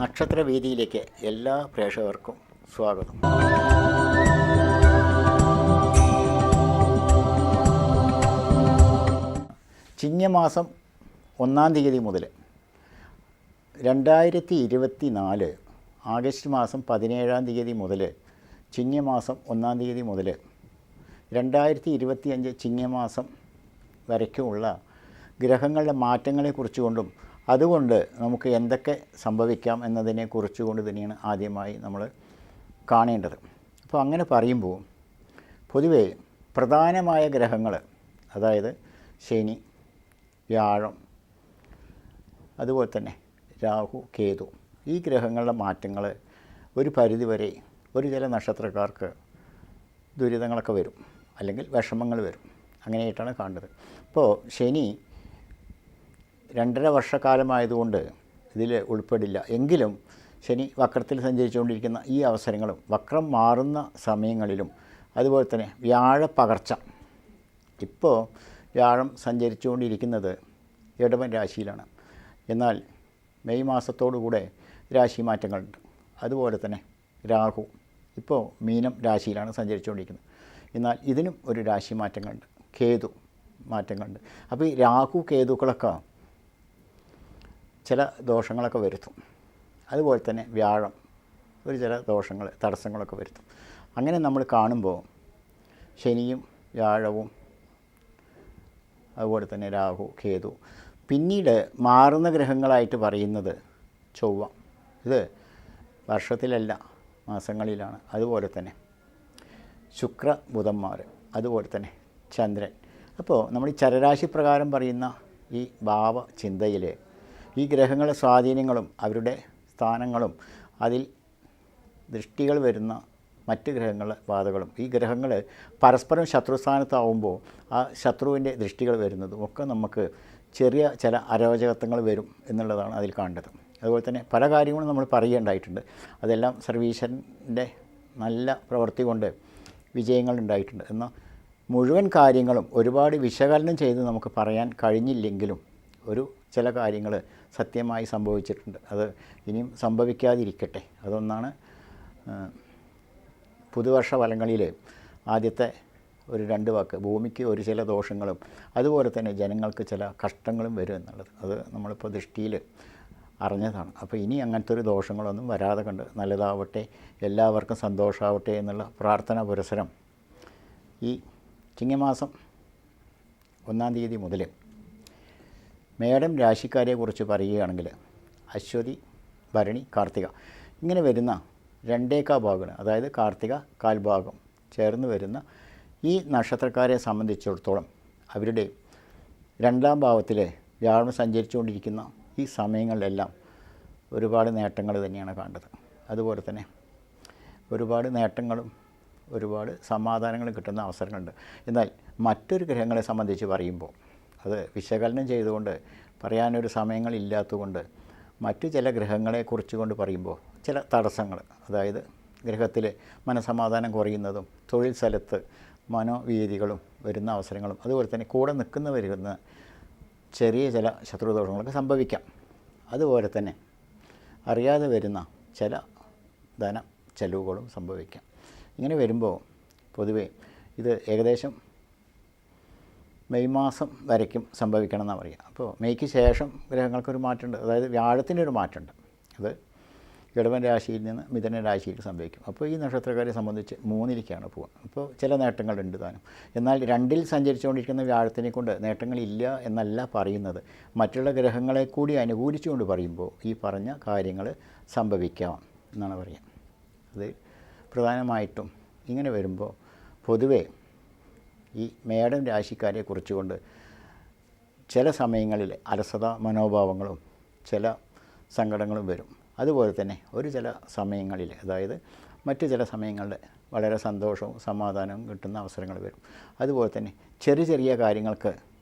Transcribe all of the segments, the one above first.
നക്ഷത്രവേദിയിലേക്ക് എല്ലാ പ്രേക്ഷകർക്കും സ്വാഗതം. ചിങ്ങമാസം 1-ാം തീയതി മുതൽ 2024 ആഗസ്റ്റ് മാസം 17-ാം തീയതി മുതൽ ചിങ്ങമാസം 1-ാം തീയതി മുതൽ 2025 ചിങ്ങമാസം വരയ്ക്കുമുള്ള ഗ്രഹങ്ങളുടെ മാറ്റങ്ങളെക്കുറിച്ച് കൊണ്ടും അതുകൊണ്ട് നമുക്ക് എന്തൊക്കെ സംഭവിക്കാം എന്നതിനെ കുറിച്ചുകൊണ്ട് തന്നെയാണ് ആദ്യമായി നമ്മൾ കാണേണ്ടത്. അപ്പോൾ അങ്ങനെ പറയുമ്പോൾ പൊതുവേ പ്രധാനമായ ഗ്രഹങ്ങൾ, അതായത് ശനി, വ്യാഴം, അതുപോലെ തന്നെ രാഹു, കേതു, ഈ ഗ്രഹങ്ങളുടെ മാറ്റങ്ങൾ ഒരു പരിധിവരെ ഒരു ചില നക്ഷത്രക്കാർക്ക് ദുരിതങ്ങളൊക്കെ വരും, അല്ലെങ്കിൽ വിഷമങ്ങൾ വരും. അങ്ങനെയായിട്ടാണ് കാണുന്നത്. ഇപ്പോൾ ശനി 2.5 വർഷക്കാലമായതുകൊണ്ട് ഇതിൽ ഉൾപ്പെടില്ല. എങ്കിലും ശനി വക്രത്തിൽ സഞ്ചരിച്ചുകൊണ്ടിരിക്കുന്ന ഈ അവസരങ്ങളും വക്രം മാറുന്ന സമയങ്ങളിലും അതുപോലെ തന്നെ വ്യാഴപ്പകർച്ച, ഇപ്പോൾ വ്യാഴം സഞ്ചരിച്ചുകൊണ്ടിരിക്കുന്നത് ഇടവൻ രാശിയിലാണ്. എന്നാൽ മെയ് മാസത്തോടുകൂടെ രാശി മാറ്റങ്ങളുണ്ട്. അതുപോലെ തന്നെ രാഹു ഇപ്പോൾ മീനം രാശിയിലാണ് സഞ്ചരിച്ചുകൊണ്ടിരിക്കുന്നത്. എന്നാൽ ഇതിനും ഒരു രാശി മാറ്റങ്ങളുണ്ട്, കേതു മാറ്റങ്ങളുണ്ട്. അപ്പോൾ ഈ രാഹു കേതുക്കളൊക്കെ ചില ദോഷങ്ങളൊക്കെ വരുത്തും. അതുപോലെ തന്നെ വ്യാഴം ഒരു ചില ദോഷങ്ങൾ, തടസ്സങ്ങളൊക്കെ വരുത്തും. അങ്ങനെ നമ്മൾ കാണുമ്പോൾ ശനിയും വ്യാഴവും അതുപോലെ തന്നെ രാഹു, കേതു, പിന്നീട് മാറുന്ന ഗ്രഹങ്ങളായിട്ട് പറയുന്നത് ചൊവ്വ. ഇത് വർഷത്തിലല്ല, മാസങ്ങളിലാണ്. അതുപോലെ തന്നെ ശുക്ര, ബുധന്മാർ, അതുപോലെ തന്നെ ചന്ദ്രൻ. അപ്പോൾ നമ്മൾ ഈ ചരരാശി പ്രകാരം പറയുന്ന ഈ ഭാവചിന്തയിൽ ഈ ഗ്രഹങ്ങളുടെ സ്വാധീനങ്ങളും അവരുടെ സ്ഥാനങ്ങളും അതിൽ ദൃഷ്ടികൾ വരുന്ന മറ്റ് ഗ്രഹങ്ങളുടെ ബാധകളും, ഈ ഗ്രഹങ്ങൾ പരസ്പരം ശത്രുസ്ഥാനത്താവുമ്പോൾ ആ ശത്രുവിൻ്റെ ദൃഷ്ടികൾ വരുന്നതും ഒക്കെ നമുക്ക് ചെറിയ ചില അരോചകത്വങ്ങൾ വരും എന്നുള്ളതാണ് അതിൽ കാണേണ്ടത്. അതുപോലെ തന്നെ പല കാര്യങ്ങളും നമ്മൾ പറയുകയുണ്ടായിട്ടുണ്ട്. അതെല്ലാം സർവീശ്വരൻ്റെ നല്ല പ്രവൃത്തി കൊണ്ട് വിജയങ്ങൾ ഉണ്ടായിട്ടുണ്ട്. എന്നാൽ മുഴുവൻ കാര്യങ്ങളും ഒരുപാട് വിശകലനം ചെയ്ത് നമുക്ക് പറയാൻ കഴിഞ്ഞില്ലെങ്കിലും ഒരു ചില കാര്യങ്ങൾ സത്യമായി സംഭവിച്ചിട്ടുണ്ട്. അത് ഇനിയും സംഭവിക്കാതിരിക്കട്ടെ. അതൊന്നാണ് പുതുവർഷ ഫലങ്ങളിൽ ആദ്യത്തെ ഒരു 2 വാക്ക്, ഭൂമിക്ക് ഒരു ചില ദോഷങ്ങളും അതുപോലെ തന്നെ ജനങ്ങൾക്ക് ചില കഷ്ടങ്ങളും വരും എന്നുള്ളത്. അത് നമ്മളിപ്പോൾ ദൃഷ്ടിയിൽ അറിഞ്ഞതാണ്. അപ്പോൾ ഇനി അങ്ങനത്തെ ഒരു ദോഷങ്ങളൊന്നും വരാതെ കണ്ട് നല്ലതാവട്ടെ, എല്ലാവർക്കും സന്തോഷമാവട്ടെ എന്നുള്ള പ്രാർത്ഥന പുരസരം ഈ ചിങ്ങമാസം 1-ാം തീയതി മുതൽ മേടം രാശിക്കാരെക്കുറിച്ച് പറയുകയാണെങ്കിൽ അശ്വതി, ഭരണി, കാർത്തിക ഇങ്ങനെ വരുന്ന 2.25 ഭാഗമാണ്. അതായത് കാർത്തിക കാൽഭാഗം ചേർന്ന് വരുന്ന ഈ നക്ഷത്രക്കാരെ സംബന്ധിച്ചിടത്തോളം അവരുടെ 2-ാം ഭാവത്തിൽ വ്യാഴം സഞ്ചരിച്ചുകൊണ്ടിരിക്കുന്ന ഈ സമയങ്ങളിലെല്ലാം ഒരുപാട് നേട്ടങ്ങൾ തന്നെയാണ് കാണുന്നത്. അതുപോലെ തന്നെ ഒരുപാട് നേട്ടങ്ങളും ഒരുപാട് സമാധാനങ്ങളും കിട്ടുന്ന അവസരങ്ങളുണ്ട്. എന്നാൽ മറ്റൊരു ഗ്രഹങ്ങളെ സംബന്ധിച്ച് പറയുമ്പോൾ അത് വിശകലനം ചെയ്തുകൊണ്ട് പറയാനൊരു സമയങ്ങളില്ലാത്തതുകൊണ്ട് മറ്റു ചില ഗ്രഹങ്ങളെക്കുറിച്ച് കൊണ്ട് പറയുമ്പോൾ ചില തടസ്സങ്ങൾ, അതായത് ഗ്രഹത്തിൽ മനസമാധാനം കുറയുന്നതും തൊഴിൽ സ്ഥലത്ത് മനോവീതികളും വരുന്ന അവസരങ്ങളും അതുപോലെ തന്നെ കൂടെ വരുന്ന ചെറിയ ചില ശത്രുദോഷങ്ങളൊക്കെ സംഭവിക്കാം. അതുപോലെ തന്നെ അറിയാതെ വരുന്ന ചില ധന ചെലവുകളും സംഭവിക്കാം. ഇങ്ങനെ വരുമ്പോൾ പൊതുവേ ഇത് ഏകദേശം മെയ് മാസം വരയ്ക്കും സംഭവിക്കണം എന്നാണ് പറയുക. അപ്പോൾ മെയ്ക്ക് ശേഷം ഗ്രഹങ്ങൾക്കൊരു മാറ്റമുണ്ട്. അതായത് വ്യാഴത്തിനൊരു മാറ്റമുണ്ട്. അത് ഇടവൻ രാശിയിൽ നിന്ന് മിഥുന രാശിയിൽ സംഭവിക്കും. അപ്പോൾ ഈ നക്ഷത്രക്കാരെ സംബന്ധിച്ച് 3-ലേക്കാണ് പോകുക. അപ്പോൾ ചില നേട്ടങ്ങളുണ്ട് താനും. എന്നാൽ 2-ൽ സഞ്ചരിച്ചുകൊണ്ടിരിക്കുന്ന വ്യാഴത്തിനെ കൊണ്ട് നേട്ടങ്ങളില്ല എന്നല്ല പറയുന്നത്. മറ്റുള്ള ഗ്രഹങ്ങളെ കൂടി അനുകൂലിച്ചുകൊണ്ട് പറയുമ്പോൾ ഈ പറഞ്ഞ കാര്യങ്ങൾ സംഭവിക്കാം എന്നാണ് പറയുക. അത് പ്രധാനമായിട്ടും ഇങ്ങനെ വരുമ്പോൾ പൊതുവേ ഈ മേടം രാശിക്കാരെ കുറിച്ചുകൊണ്ട് ചില സമയങ്ങളിൽ അലസത മനോഭാവങ്ങളും ചില സങ്കടങ്ങളും വരും. അതുപോലെ തന്നെ ഒരു ചില സമയങ്ങളിൽ, അതായത് മറ്റു ചില സമയങ്ങളിൽ വളരെ സന്തോഷവും സമാധാനവും കിട്ടുന്ന അവസരങ്ങൾ വരും. അതുപോലെ തന്നെ ചെറിയ ചെറിയ കാര്യങ്ങൾക്ക്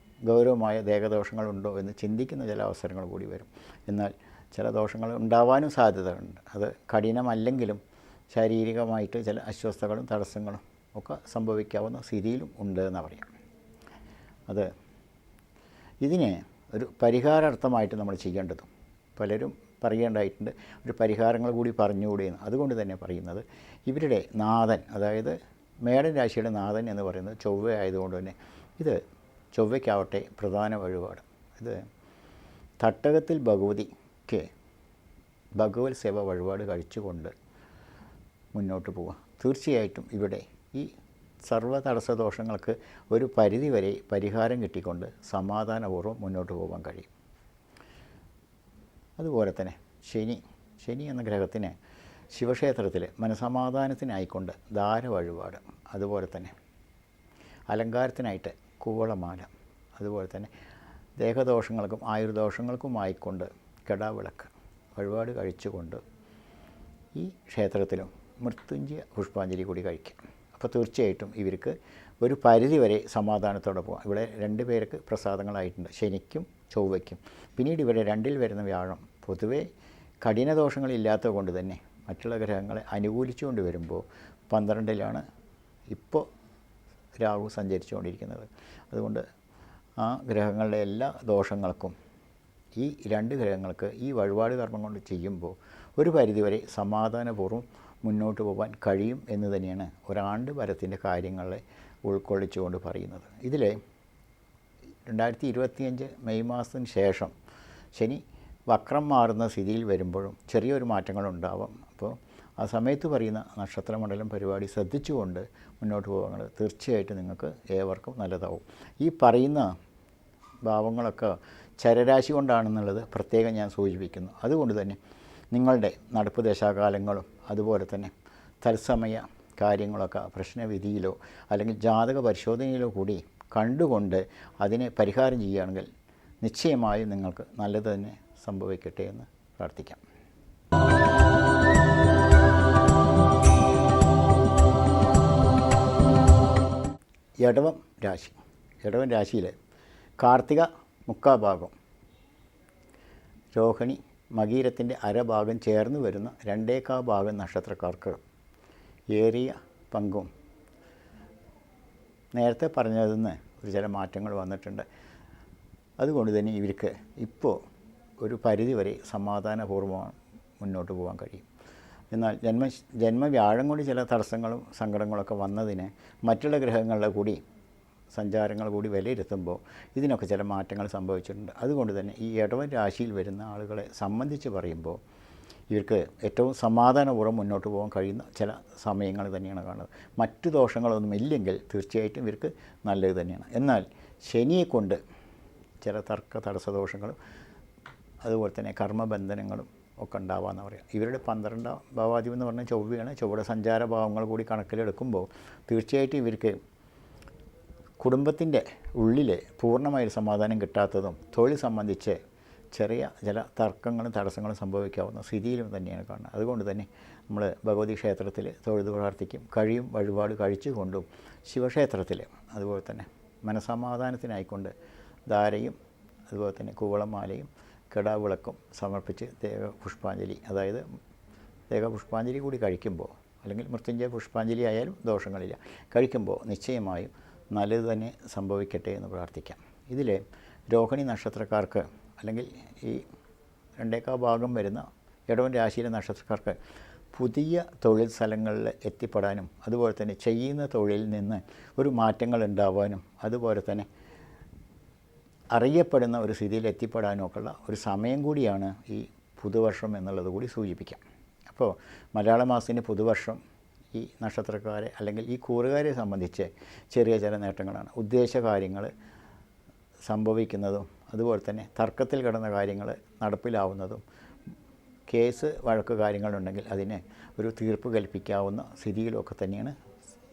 ഗൗരവമായ ദേഹദോഷങ്ങളുണ്ടോ എന്ന് ചിന്തിക്കുന്ന ചില അവസരങ്ങൾ കൂടി വരും. എന്നാൽ ചില ദോഷങ്ങൾ ഉണ്ടാവാനും സാധ്യതയുണ്ട്. അത് കഠിനമല്ലെങ്കിലും ശാരീരികമായിട്ട് ചില അസ്വസ്ഥതകളും തടസ്സങ്ങളും ഒക്കെ സംഭവിക്കാവുന്ന സ്ഥിതിയിലും ഉണ്ട് എന്ന് പറയാം. ഇതിന് ഒരു പരിഹാരാർത്ഥമായിട്ട് നമ്മൾ ചെയ്യേണ്ടതും പലരും പറയേണ്ടതായിട്ടുണ്ട്. ഒരു പരിഹാരങ്ങൾ കൂടി പറഞ്ഞുകൂടിയെന്ന്. അതുകൊണ്ട് തന്നെ പറയുന്നത് ഇവരുടെ നാഥൻ, അതായത് മേടൻ രാശിയുടെ നാഥൻ എന്ന് പറയുന്നത് ചൊവ്വ ആയതുകൊണ്ട് തന്നെ ഇത് ചൊവ്വയ്ക്കാവട്ടെ പ്രധാന വഴിപാട്. ഇത് തട്ടകത്തിൽ ഭഗവതിക്ക് ഭഗവത് സേവ വഴിപാട് കഴിച്ചുകൊണ്ട് മുന്നോട്ട് പോവുക. തീർച്ചയായിട്ടും ഇവിടെ ഈ സർവ്വ തടസ്സദോഷങ്ങൾക്ക് ഒരു പരിധിവരെ പരിഹാരം കിട്ടിക്കൊണ്ട് സമാധാനപൂർവ്വം മുന്നോട്ട് പോകാൻ കഴിയും. അതുപോലെ തന്നെ ശനി എന്ന ഗ്രഹത്തിന് ശിവക്ഷേത്രത്തിൽ മനസമാധാനത്തിനായിക്കൊണ്ട് ധാര വഴിപാട്, അതുപോലെ തന്നെ അലങ്കാരത്തിനായിട്ട് കൂവളമാല, അതുപോലെ തന്നെ ദേഹദോഷങ്ങൾക്കും ആയുർദോഷങ്ങൾക്കുമായിക്കൊണ്ട് കെടാവിളക്ക് വഴിപാട് കഴിച്ചുകൊണ്ട് ഈ ക്ഷേത്രത്തിലും മൃത്യുഞ്ജയ പുഷ്പാഞ്ജലി കൂടി കഴിക്കാം. അപ്പോൾ തീർച്ചയായിട്ടും ഇവർക്ക് ഒരു പരിധിവരെ സമാധാനത്തോടെ പോകാം. ഇവിടെ 2 പേർക്ക് പ്രസാദങ്ങളായിട്ടുണ്ട്, ശനിക്കും ചൊവ്വയ്ക്കും. പിന്നീട് ഇവിടെ 2-ൽ വരുന്ന വ്യാഴം പൊതുവേ കഠിനദോഷങ്ങളില്ലാത്തത് കൊണ്ട് തന്നെ മറ്റുള്ള ഗ്രഹങ്ങളെ അനുകൂലിച്ചുകൊണ്ട് വരുമ്പോൾ 12-ലാണ് ഇപ്പോൾ രാഹു സഞ്ചരിച്ചുകൊണ്ടിരിക്കുന്നത്. അതുകൊണ്ട് ആ ഗ്രഹങ്ങളുടെ എല്ലാ ദോഷങ്ങൾക്കും ഈ 2 ഗ്രഹങ്ങൾക്ക് ഈ വഴിപാട് കർമ്മം കൊണ്ട് ചെയ്യുമ്പോൾ ഒരു പരിധിവരെ സമാധാനപൂർവ്വം മുന്നോട്ട് പോകാൻ കഴിയും എന്ന് തന്നെയാണ് ഒരാണ്ട് വരത്തിൻ്റെ കാര്യങ്ങളെ ഉൾക്കൊള്ളിച്ചുകൊണ്ട് പറയുന്നത്. ഇതിൽ 2025 മെയ് മാസത്തിന് ശേഷം ശനി വക്രം മാറുന്ന സ്ഥിതിയിൽ വരുമ്പോഴും ചെറിയൊരു മാറ്റങ്ങളുണ്ടാവാം. അപ്പോൾ ആ സമയത്ത് പറയുന്ന നക്ഷത്രമണ്ഡലം പരിപാടി ശ്രദ്ധിച്ചുകൊണ്ട് മുന്നോട്ട് പോകാൻ തീർച്ചയായിട്ടും നിങ്ങൾക്ക് ഏവർക്കും നല്ലതാവും. ഈ പറയുന്ന ഭാവങ്ങളൊക്കെ ചരരാശി കൊണ്ടാണെന്നുള്ളത് പ്രത്യേകം ഞാൻ സൂചിപ്പിക്കുന്നു. അതുകൊണ്ട് തന്നെ നിങ്ങളുടെ നടപ്പ് ദശാകാലങ്ങളും അതുപോലെ തന്നെ തത്സമയ കാര്യങ്ങളൊക്കെ പ്രശ്നവിധിയിലോ അല്ലെങ്കിൽ ജാതക പരിശോധനയിലോ കൂടി കണ്ടുകൊണ്ട് അതിനെ പരിഹാരം ചെയ്യുകയാണെങ്കിൽ നിശ്ചയമായും നിങ്ങൾക്ക് നല്ലത് തന്നെ സംഭവിക്കട്ടെ എന്ന് പ്രാർത്ഥിക്കാം. ഇടവം രാശിയിൽ കാർത്തിക മുക്കാഭാഗം, രോഹിണി മകീരത്തിൻ്റെ അരഭാഗം ചേർന്ന് വരുന്ന 2.25 ഭാഗം നക്ഷത്രക്കാർക്ക് ഏറിയ പങ്കും നേരത്തെ പറഞ്ഞതിൽ നിന്ന് ചില മാറ്റങ്ങൾ വന്നിട്ടുണ്ട്. അതുകൊണ്ട് തന്നെ ഇവർക്ക് ഇപ്പോൾ ഒരു പരിധിവരെ സമാധാനപൂർവ്വം മുന്നോട്ട് പോകാൻ കഴിയും. എന്നാൽ ജന്മവ്യാഴം കൊണ്ട് ചില തടസ്സങ്ങളും സങ്കടങ്ങളൊക്കെ വന്നതിന് മറ്റുള്ള ഗ്രഹങ്ങളുടെ കൂടി സഞ്ചാരങ്ങൾ കൂടി വിലയിരുത്തുമ്പോൾ ഇതിനൊക്കെ ചില മാറ്റങ്ങൾ സംഭവിച്ചിട്ടുണ്ട്. അതുകൊണ്ട് തന്നെ ഈ ഇടവൻ രാശിയിൽ വരുന്ന ആളുകളെ സംബന്ധിച്ച് പറയുമ്പോൾ ഇവർക്ക് ഏറ്റവും സമാധാനപൂർവ്വം മുന്നോട്ട് പോകാൻ കഴിയുന്ന ചില സമയങ്ങൾ തന്നെയാണ് കാണുന്നത്. മറ്റു ദോഷങ്ങളൊന്നും ഇല്ലെങ്കിൽ തീർച്ചയായിട്ടും ഇവർക്ക് നല്ലത് തന്നെയാണ്. എന്നാൽ ശനിയെ കൊണ്ട് ചില തർക്ക തടസ്സദോഷങ്ങളും അതുപോലെ തന്നെ കർമ്മബന്ധനങ്ങളും ഒക്കെ ഉണ്ടാവാമെന്ന് പറയാം. ഇവരുടെ 12ാം ഭാവാധിപൻ എന്ന് പറഞ്ഞാൽ ചൊവ്വയാണ്. ചൊവ്വയുടെ സഞ്ചാരഭാവങ്ങൾ കൂടി കണക്കിലെടുക്കുമ്പോൾ തീർച്ചയായിട്ടും ഇവർക്ക് കുടുംബത്തിൻ്റെ ഉള്ളിൽ പൂർണ്ണമായൊരു സമാധാനം കിട്ടാത്തതും തൊഴിൽ സംബന്ധിച്ച് ചെറിയ ചില തർക്കങ്ങളും തടസ്സങ്ങളും സംഭവിക്കാവുന്ന സ്ഥിതിയിലും തന്നെയാണ് കാണുന്നത്. അതുകൊണ്ട് തന്നെ നമ്മൾ ഭഗവതി ക്ഷേത്രത്തിൽ തൊഴുതു പ്രാർത്ഥിക്കും. കഴിയും വഴിപാട് കഴിച്ചുകൊണ്ടും ശിവക്ഷേത്രത്തിൽ അതുപോലെ തന്നെ മനസമാധാനത്തിനായിക്കൊണ്ട് ധാരയും അതുപോലെ തന്നെ കൂവളമാലയും കെടാവിളക്കും സമർപ്പിച്ച് ദേഹപുഷ്പാഞ്ജലി, അതായത് ദേഹപുഷ്പാഞ്ജലി കൂടി കഴിക്കുമ്പോൾ അല്ലെങ്കിൽ മൃത്യുഞ്ജയ പുഷ്പാഞ്ജലി ആയാലും ദോഷങ്ങളില്ല, കഴിക്കുമ്പോൾ നിശ്ചയമായും നല്ലത് തന്നെ സംഭവിക്കട്ടെ എന്ന് പ്രാർത്ഥിക്കാം. ഇതിൽ രോഹിണി നക്ഷത്രക്കാർക്ക് അല്ലെങ്കിൽ ഈ 2.25 ഭാഗം വരുന്ന ഇടവൻ രാശിയിലെ നക്ഷത്രക്കാർക്ക് പുതിയ തൊഴിൽ സ്ഥലങ്ങളിൽ എത്തിപ്പെടാനും അതുപോലെ തന്നെ ചെയ്യുന്ന തൊഴിലിൽ നിന്ന് ഒരു മാറ്റങ്ങൾ ഉണ്ടാവാനും അതുപോലെ തന്നെ അറിയപ്പെടുന്ന ഒരു സ്ഥിതിയിൽ എത്തിപ്പെടാനുമൊക്കെയുള്ള ഒരു സമയം കൂടിയാണ് ഈ പുതുവർഷം എന്നുള്ളത് കൂടി സൂചിപ്പിക്കാം. അപ്പോൾ മലയാള മാസത്തിൻ്റെ പുതുവർഷം ഈ നക്ഷത്രക്കാരെ അല്ലെങ്കിൽ ഈ കൂറുകാരെ സംബന്ധിച്ച് ചെറിയ ചില നേട്ടങ്ങളാണ്. ഉദ്ദേശ കാര്യങ്ങൾ സംഭവിക്കുന്നതും അതുപോലെ തന്നെ തർക്കത്തിൽ കിടന്ന കാര്യങ്ങൾ നടപ്പിലാവുന്നതും കേസ് വഴക്ക് കാര്യങ്ങളുണ്ടെങ്കിൽ അതിന് ഒരു തീർപ്പ് കൽപ്പിക്കാവുന്ന സ്ഥിതിയിലൊക്കെ തന്നെയാണ്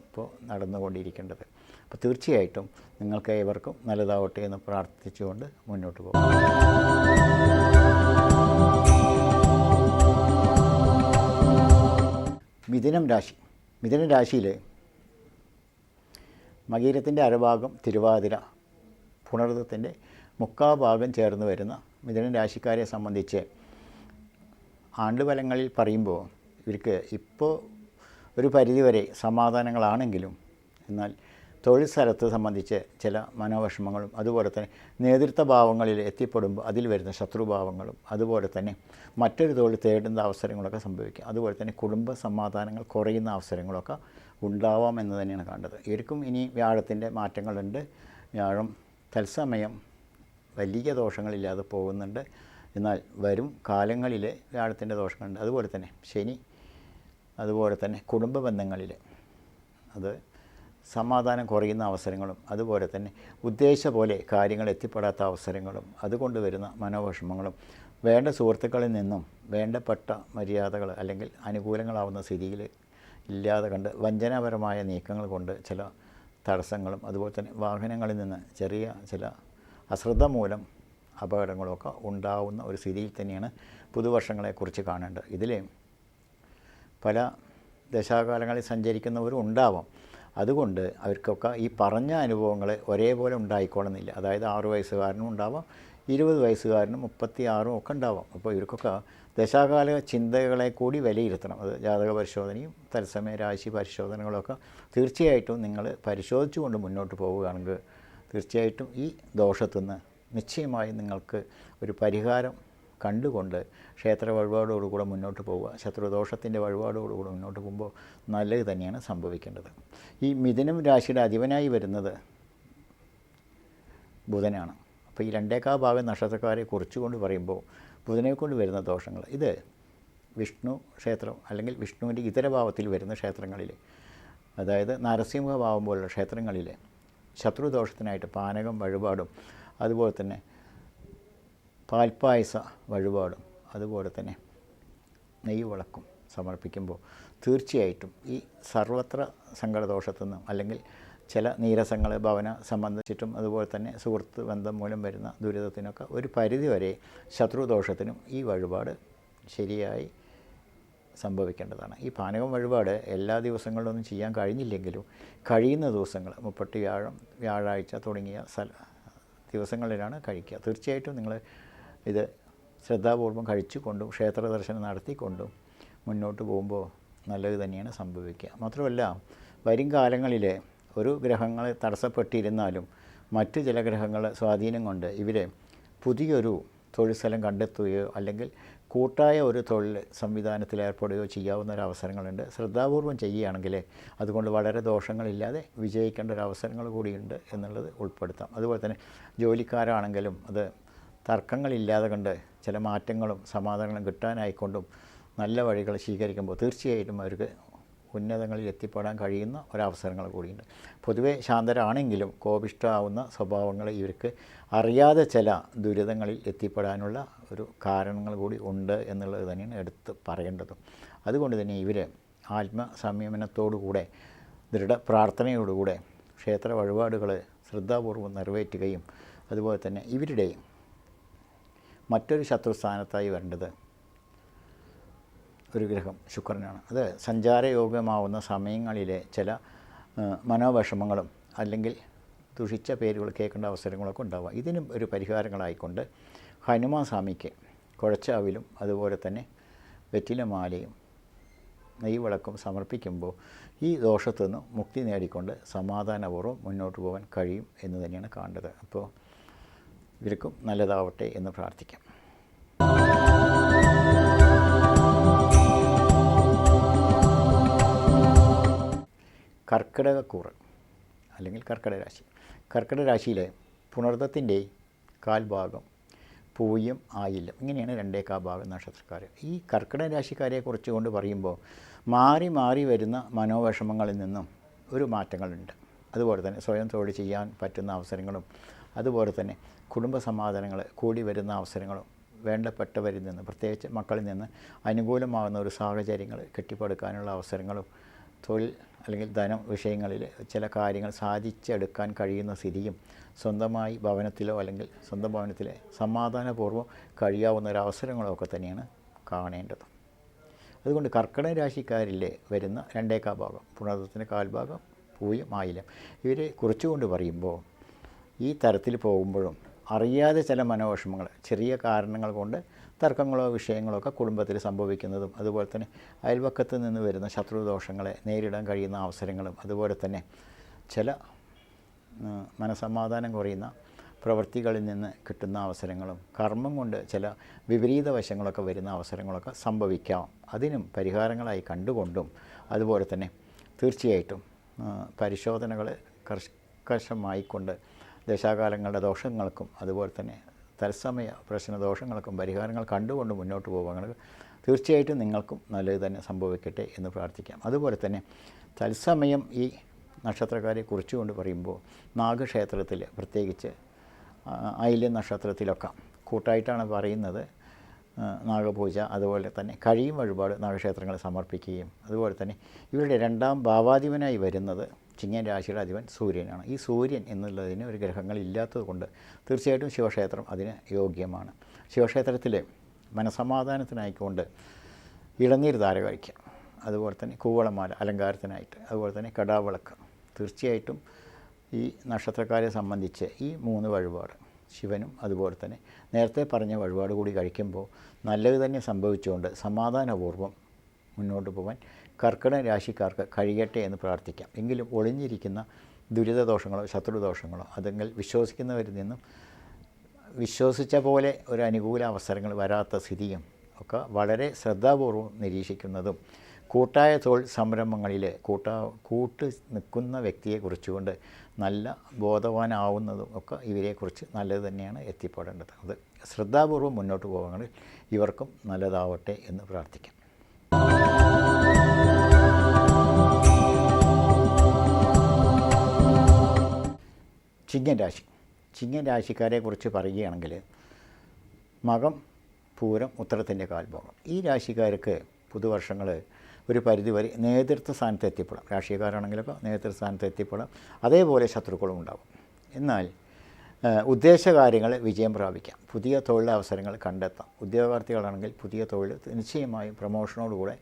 ഇപ്പോൾ നടന്നുകൊണ്ടിരിക്കേണ്ടത്. അപ്പോൾ തീർച്ചയായിട്ടും നിങ്ങൾക്ക് ഏവർക്കും നല്ലതാവട്ടെ എന്ന് പ്രാർത്ഥിച്ചുകൊണ്ട് മുന്നോട്ട് പോകും. മിഥുനം രാശിയിൽ മകീരത്തിൻ്റെ അരഭാഗം തിരുവാതിര പുണർദത്തിൻ്റെ 3/4 ഭാഗം ചേർന്ന് വരുന്ന മിഥുനം രാശിക്കാരെ സംബന്ധിച്ച് ആണ്ടുഫലങ്ങളിൽ പറയുമ്പോൾ ഇവർക്ക് ഇപ്പോൾ ഒരു പരിധിവരെ സമാധാനങ്ങളാണെങ്കിലും എന്നാൽ തൊഴിൽ സ്ഥലത്ത് സംബന്ധിച്ച് ചില മനോവിഷമങ്ങളും, അതുപോലെ തന്നെ നേതൃത്വ ഭാവങ്ങളിൽ എത്തിപ്പെടുമ്പോൾ അതിൽ വരുന്ന ശത്രുഭാവങ്ങളും, അതുപോലെ തന്നെ മറ്റൊരു തൊഴിൽ തേടുന്ന അവസരങ്ങളൊക്കെ സംഭവിക്കും. അതുപോലെ തന്നെ കുടുംബ സമാധാനങ്ങൾ കുറയുന്ന അവസരങ്ങളൊക്കെ ഉണ്ടാവാം എന്ന് തന്നെയാണ് കണ്ടത്. ഇവർക്കും ഇനി വ്യാഴത്തിൻ്റെ മാറ്റങ്ങളുണ്ട്. വ്യാഴം തത്സമയം വലിയ ദോഷങ്ങളില്ലാതെ പോകുന്നുണ്ട്. എന്നാൽ വരും കാലങ്ങളിൽ വ്യാഴത്തിൻ്റെ ദോഷങ്ങളുണ്ട്. അതുപോലെ തന്നെ ശനി, അതുപോലെ തന്നെ കുടുംബ ബന്ധങ്ങളിൽ അത് സമാധാനം കുറയുന്ന അവസരങ്ങളും, അതുപോലെ തന്നെ ഉദ്ദേശിച്ച പോലെ കാര്യങ്ങൾ എത്തിപ്പെടാത്ത അവസരങ്ങളും, അതുകൊണ്ട് വരുന്ന മനോവിഷമങ്ങളും, വേണ്ട സുഹൃത്തുക്കളിൽ നിന്നും വേണ്ടപ്പെട്ട മര്യാദകൾ അല്ലെങ്കിൽ അനുകൂലങ്ങളാവുന്ന സ്ഥിതിയിൽ ഇല്ലാതെ കണ്ട് വഞ്ചനാപരമായ നീക്കങ്ങൾ കൊണ്ട് ചില തടസ്സങ്ങളും, അതുപോലെ തന്നെ വാഹനങ്ങളിൽ നിന്ന് ചെറിയ ചില അശ്രദ്ധ മൂലം അപകടങ്ങളൊക്കെ ഉണ്ടാവുന്ന ഒരു സ്ഥിതിയിൽ തന്നെയാണ് പുതുവർഷങ്ങളെക്കുറിച്ച് കാണേണ്ടത്. ഇതിൽ പല ദശാകാലങ്ങളിൽ സഞ്ചരിക്കുന്നവരും ഉണ്ടാവാം. അതുകൊണ്ട് അവർക്കൊക്കെ ഈ പറഞ്ഞ അനുഭവങ്ങൾ ഒരേപോലെ ഉണ്ടായിക്കോളുന്നില്ല. അതായത് 6 വയസ്സുകാരനും ഉണ്ടാവാം, 20 വയസ്സുകാരനും 36 ഒക്കെ ഉണ്ടാവാം. അപ്പോൾ ഇവർക്കൊക്കെ ദശാകാല ചിന്തകളെ കൂടി വിലയിരുത്തണം. അത് ജാതക പരിശോധനയും തത്സമയ രാശി പരിശോധനകളൊക്കെ തീർച്ചയായിട്ടും നിങ്ങൾ പരിശോധിച്ചുകൊണ്ട് മുന്നോട്ട് പോവുകയാണെങ്കിൽ തീർച്ചയായിട്ടും ഈ ദോഷത്തുനിന്ന് നിശ്ചയമായും നിങ്ങൾക്ക് ഒരു പരിഹാരം കണ്ടുകൊണ്ട് ക്ഷേത്ര വഴിപാടോടുകൂടെ മുന്നോട്ട് പോവുക. ശത്രുദോഷത്തിൻ്റെ വഴിപാടോടുകൂടെ മുന്നോട്ട് പോകുമ്പോൾ നല്ലത് തന്നെയാണ് സംഭവിക്കേണ്ടത്. ഈ മിഥുനം രാശിയുടെ അധിപനായി വരുന്നത് ബുധനാണ്. അപ്പോൾ ഈ 2 ഭാഗം നക്ഷത്രക്കാരെ കുറിച്ചുകൊണ്ട് പറയുമ്പോൾ ബുധനെ കൊണ്ട് വരുന്ന ദോഷങ്ങൾ, ഇത് വിഷ്ണു ക്ഷേത്രം അല്ലെങ്കിൽ വിഷ്ണുവിൻ്റെ ഇതര ഭാവത്തിൽ വരുന്ന ക്ഷേത്രങ്ങളിൽ, അതായത് നരസിംഹഭാവം പോലുള്ള ക്ഷേത്രങ്ങളിൽ ശത്രുദോഷത്തിനായിട്ട് പാനകം വഴിപാടും, അതുപോലെ തന്നെ പാൽപ്പായസ വഴിപാടും, അതുപോലെ തന്നെ നെയ്യ് വിളക്കും സമർപ്പിക്കുമ്പോൾ തീർച്ചയായിട്ടും ഈ സർവത്ര സങ്കടദോഷത്തു നിന്നും അല്ലെങ്കിൽ ചില നീരസങ്ങൾ ഭവന സംബന്ധിച്ചിട്ടും, അതുപോലെ തന്നെ സുഹൃത്ത് ബന്ധം മൂലം വരുന്ന ദുരിതത്തിനൊക്കെ ഒരു പരിധിവരെ ശത്രുദോഷത്തിനും ഈ വഴിപാട് ശരിയായി സംഭവിക്കേണ്ടതാണ്. ഈ പാനകം വഴിപാട് എല്ലാ ദിവസങ്ങളിലൊന്നും ചെയ്യാൻ കഴിഞ്ഞില്ലെങ്കിലും കഴിയുന്ന ദിവസങ്ങൾ 30 വ്യാഴാഴ്ച തുടങ്ങിയ ദിവസങ്ങളിലാണ് കഴിക്കുക. തീർച്ചയായിട്ടും നിങ്ങൾ ഇത് ശ്രദ്ധാപൂർവം കഴിച്ചുകൊണ്ടും ക്ഷേത്ര ദർശനം നടത്തിക്കൊണ്ടും മുന്നോട്ട് പോകുമ്പോൾ നല്ലത് തന്നെയാണ് സംഭവിക്കുക. മാത്രമല്ല വരും കാലങ്ങളിൽ ഒരു ഗ്രഹങ്ങൾ തടസ്സപ്പെട്ടിരുന്നാലും മറ്റു ചില ഗ്രഹങ്ങൾ സ്വാധീനം കൊണ്ട് ഇവർ പുതിയൊരു തൊഴിൽ സ്ഥലം കണ്ടെത്തുകയോ അല്ലെങ്കിൽ കൂട്ടായ ഒരു തൊഴിൽ സംവിധാനത്തിൽ ഏർപ്പെടുകയോ ചെയ്യാവുന്ന ഒരു അവസരങ്ങളുണ്ട്. ശ്രദ്ധാപൂർവം ചെയ്യുകയാണെങ്കിൽ അതുകൊണ്ട് വളരെ ദോഷങ്ങളില്ലാതെ വിജയിക്കേണ്ട ഒരു അവസരങ്ങൾ കൂടിയുണ്ട് എന്നുള്ളത് ഉൾപ്പെടുത്താം. അതുപോലെ തന്നെ ജോലിക്കാരാണെങ്കിലും അത് തർക്കങ്ങളില്ലാതെ കണ്ട് ചില മാറ്റങ്ങളും സമാധാനങ്ങളും കിട്ടാനായിക്കൊണ്ടും നല്ല വഴികൾ സ്വീകരിക്കുമ്പോൾ തീർച്ചയായിട്ടും അവർക്ക് ഉന്നതങ്ങളിൽ എത്തിപ്പെടാൻ കഴിയുന്ന ഒരവസരങ്ങൾ കൂടിയുണ്ട്. പൊതുവെ ശാന്തരാണെങ്കിലും കോപിഷ്ഠമാവുന്ന സ്വഭാവങ്ങൾ ഇവർക്ക് അറിയാതെ ചില ദുരിതങ്ങളിൽ എത്തിപ്പെടാനുള്ള ഒരു കാരണങ്ങൾ കൂടി ഉണ്ട് എന്നുള്ളത് തന്നെയാണ് എടുത്ത് പറയേണ്ടതും. അതുകൊണ്ട് തന്നെ ഇവർ ആത്മസംയമനത്തോടുകൂടെ ദൃഢപ്രാർത്ഥനയോടുകൂടെ ക്ഷേത്ര വഴിപാടുകൾ ശ്രദ്ധാപൂർവം നിറവേറ്റുകയും, അതുപോലെ തന്നെ ഇവരുടെ മറ്റൊരു ശത്രുസ്ഥാനത്തായി വരേണ്ടത് ഒരു ഗ്രഹം ശുക്രനാണ്. അത് സഞ്ചാരയോഗ്യമാവുന്ന സമയങ്ങളിലെ ചില മനോവിഷമങ്ങളും അല്ലെങ്കിൽ ദുഷിച്ച പേരുകൾ കേൾക്കേണ്ട അവസരങ്ങളൊക്കെ ഉണ്ടാവുക. ഇതിനും ഒരു പരിഹാരങ്ങളായിക്കൊണ്ട് ഹനുമാൻ സ്വാമിക്ക് കുഴച്ചാവിലും അതുപോലെ തന്നെ വെറ്റിലമാലയും നെയ്യ് വിളക്കും സമർപ്പിക്കുമ്പോൾ ഈ ദോഷത്തു നിന്ന് മുക്തി നേടിക്കൊണ്ട് സമാധാനപൂർവ്വം മുന്നോട്ട് പോകാൻ കഴിയും എന്ന് തന്നെയാണ് കാണേണ്ടത്. അപ്പോൾ ഇവർക്കും നല്ലതാവട്ടെ എന്ന് പ്രാർത്ഥിക്കാം. കർക്കിടകക്കൂറ് അല്ലെങ്കിൽ കർക്കിടക രാശി. കർക്കിടക രാശിയിലെ പുണർദത്തിൻ്റെ കാൽഭാഗം, പൂയം, ആയില്യം, ഇങ്ങനെയാണ് 2 ഭാഗം നക്ഷത്രക്കാർ. ഈ കർക്കിടക രാശിക്കാരെ കുറിച്ച് കൊണ്ട് പറയുമ്പോൾ മാറി മാറി വരുന്ന മനോവിഷമങ്ങളിൽ നിന്നും ഒരു മാറ്റങ്ങളുണ്ട്. അതുപോലെ തന്നെ സ്വയം തൊഴിൽ ചെയ്യാൻ പറ്റുന്ന അവസരങ്ങളും, അതുപോലെ തന്നെ കുടുംബ സമാധാനങ്ങൾ കൂടി വരുന്ന അവസരങ്ങളും, വേണ്ടപ്പെട്ടവരിൽ നിന്ന് പ്രത്യേകിച്ച് മക്കളിൽ നിന്ന് അനുകൂലമാകുന്ന ഒരു സാഹചര്യങ്ങൾ കെട്ടിപ്പടുക്കാനുള്ള അവസരങ്ങളും, തൊഴിൽ അല്ലെങ്കിൽ ധനം വിഷയങ്ങളിൽ ചില കാര്യങ്ങൾ സാധിച്ചെടുക്കാൻ കഴിയുന്ന സ്ഥിതിയും, സ്വന്തമായി ഭവനത്തിലോ അല്ലെങ്കിൽ സ്വന്തം ഭവനത്തിലെ സമാധാനപൂർവ്വം കഴിയാവുന്ന ഒരു അവസരങ്ങളൊക്കെ തന്നെയാണ് കാണേണ്ടത്. അതുകൊണ്ട് കർക്കിടക രാശിക്കാരിലെ വരുന്ന 2 ഭാഗം, പുണർദത്തിൻ്റെ കാൽഭാഗം, പൂയം, ആയില്യം, ഇവരെ കുറിച്ചുകൊണ്ട് പറയുമ്പോൾ ഈ തരത്തിൽ പോകുമ്പോഴും അറിയാതെ ചില മനോവിഷമങ്ങൾ, ചെറിയ കാരണങ്ങൾ കൊണ്ട് തർക്കങ്ങളോ വിഷയങ്ങളോ ഒക്കെ കുടുംബത്തിൽ സംഭവിക്കുന്നതും, അതുപോലെ തന്നെ അയൽവക്കത്ത് നിന്ന് വരുന്ന ശത്രുദോഷങ്ങളെ നേരിടാൻ കഴിയുന്ന അവസരങ്ങളും, അതുപോലെ തന്നെ ചില മനസമാധാനം കുറയുന്ന പ്രവൃത്തികളിൽ നിന്ന് കിട്ടുന്ന അവസരങ്ങളും കർമ്മം കൊണ്ട് ചില വിപരീത വശങ്ങളൊക്കെ വരുന്ന അവസരങ്ങളൊക്കെ സംഭവിക്കാം. അതിനും പരിഹാരങ്ങളായി കണ്ടുകൊണ്ടും അതുപോലെ തന്നെ തീർച്ചയായിട്ടും പരിശോധനകൾ കർക്കശമായിക്കൊണ്ട് ദശാകാലങ്ങളുടെ ദോഷങ്ങൾക്കും അതുപോലെ തന്നെ തത്സമയ പ്രശ്നദോഷങ്ങൾക്കും പരിഹാരങ്ങൾ കണ്ടുകൊണ്ട് മുന്നോട്ട് പോകുകയാണെങ്കിൽ തീർച്ചയായിട്ടും നിങ്ങൾക്കും നല്ലത് തന്നെ സംഭവിക്കട്ടെ എന്ന് പ്രാർത്ഥിക്കാം. അതുപോലെ തന്നെ തത്സമയം ഈ നക്ഷത്രക്കാരെ കുറിച്ചുകൊണ്ട് പറയുമ്പോൾ നാഗക്ഷേത്രത്തിൽ പ്രത്യേകിച്ച് ആയില്യം നക്ഷത്രത്തിലൊക്കെ കൂട്ടായിട്ടാണ് പറയുന്നത് നാഗപൂജ, അതുപോലെ തന്നെ കഴിയും വഴിപാട് നാഗക്ഷേത്രങ്ങൾ സമർപ്പിക്കുകയും അതുപോലെ തന്നെ ഇവരുടെ രണ്ടാം ഭാവാധിപനായി വരുന്നത് ചിങ്ങൻ രാശിയുടെ അധിപൻ സൂര്യനാണ്. ഈ സൂര്യൻ എന്നുള്ളതിന് ഒരു ഗ്രഹങ്ങളില്ലാത്തത് കൊണ്ട് തീർച്ചയായിട്ടും ശിവക്ഷേത്രം അതിന് യോഗ്യമാണ്. ശിവക്ഷേത്രത്തിൽ മനസമാധാനത്തിനായിക്കൊണ്ട് ഇളനീർ ധാര കഴിക്കുക, അതുപോലെ തന്നെ കൂവളമാല അലങ്കാരത്തിനായിട്ട്, അതുപോലെ തന്നെ കടാവിളക്ക്. തീർച്ചയായിട്ടും ഈ നക്ഷത്രക്കാരെ സംബന്ധിച്ച് ഈ 3 വഴിപാട് ശിവനും അതുപോലെ തന്നെ നേരത്തെ പറഞ്ഞ വഴിപാട് കൂടി കഴിക്കുമ്പോൾ നല്ലത് തന്നെ സംഭവിച്ചുകൊണ്ട് സമാധാനപൂർവ്വം മുന്നോട്ട് പോകാൻ കർക്കിടക രാശിക്കാർക്ക് കഴിയട്ടെ എന്ന് പ്രാർത്ഥിക്കാം. എങ്കിലും ഒളിഞ്ഞിരിക്കുന്ന ദുരിതദോഷങ്ങളോ ശത്രുദോഷങ്ങളോ അതെങ്കിൽ വിശ്വസിക്കുന്നവരിൽ നിന്നും വിശ്വസിച്ച പോലെ ഒരു അനുകൂല അവസരങ്ങൾ വരാത്ത സ്ഥിതിയും ഒക്കെ വളരെ ശ്രദ്ധാപൂർവം നിരീക്ഷിക്കുന്നതും കൂട്ടായ തൊഴിൽ സംരംഭങ്ങളിൽ കൂട്ട് നിൽക്കുന്ന വ്യക്തിയെ കുറിച്ചുകൊണ്ട് നല്ല ബോധവാനാവുന്നതും ഒക്കെ ഇവരെക്കുറിച്ച് നല്ലത് തന്നെയാണ് എത്തിപ്പെടേണ്ടത്. അത് ശ്രദ്ധാപൂർവം മുന്നോട്ട് പോകുകയാണെങ്കിൽ ഇവർക്കും നല്ലതാവട്ടെ എന്ന് പ്രാർത്ഥിക്കാം. ചിങ്ങൻ രാശിക്കാരെ കുറിച്ച് പറയുകയാണെങ്കിൽ മകം, പൂരം, ഉത്തരത്തിൻ്റെ കാൽഭാഗം. ഈ രാശിക്കാർക്ക് പുതുവർഷങ്ങൾ ഒരു പരിധിവരെ നേതൃത്വ സ്ഥാനത്ത് എത്തിപ്പെടാം. രാഷ്ട്രീയക്കാരാണെങ്കിലൊക്കെ നേതൃത്വ സ്ഥാനത്ത് എത്തിപ്പെടാം. അതേപോലെ ശത്രുക്കളും ഉണ്ടാകും. എന്നാൽ ഉദ്ദേശകാര്യങ്ങൾ വിജയം പ്രാപിക്കാം. പുതിയ തൊഴിലവസരങ്ങൾ കണ്ടെത്താം. ഉദ്യോഗാർത്ഥികളാണെങ്കിൽ പുതിയ തൊഴിൽ നിശ്ചയമായും പ്രമോഷനോടുകൂടെ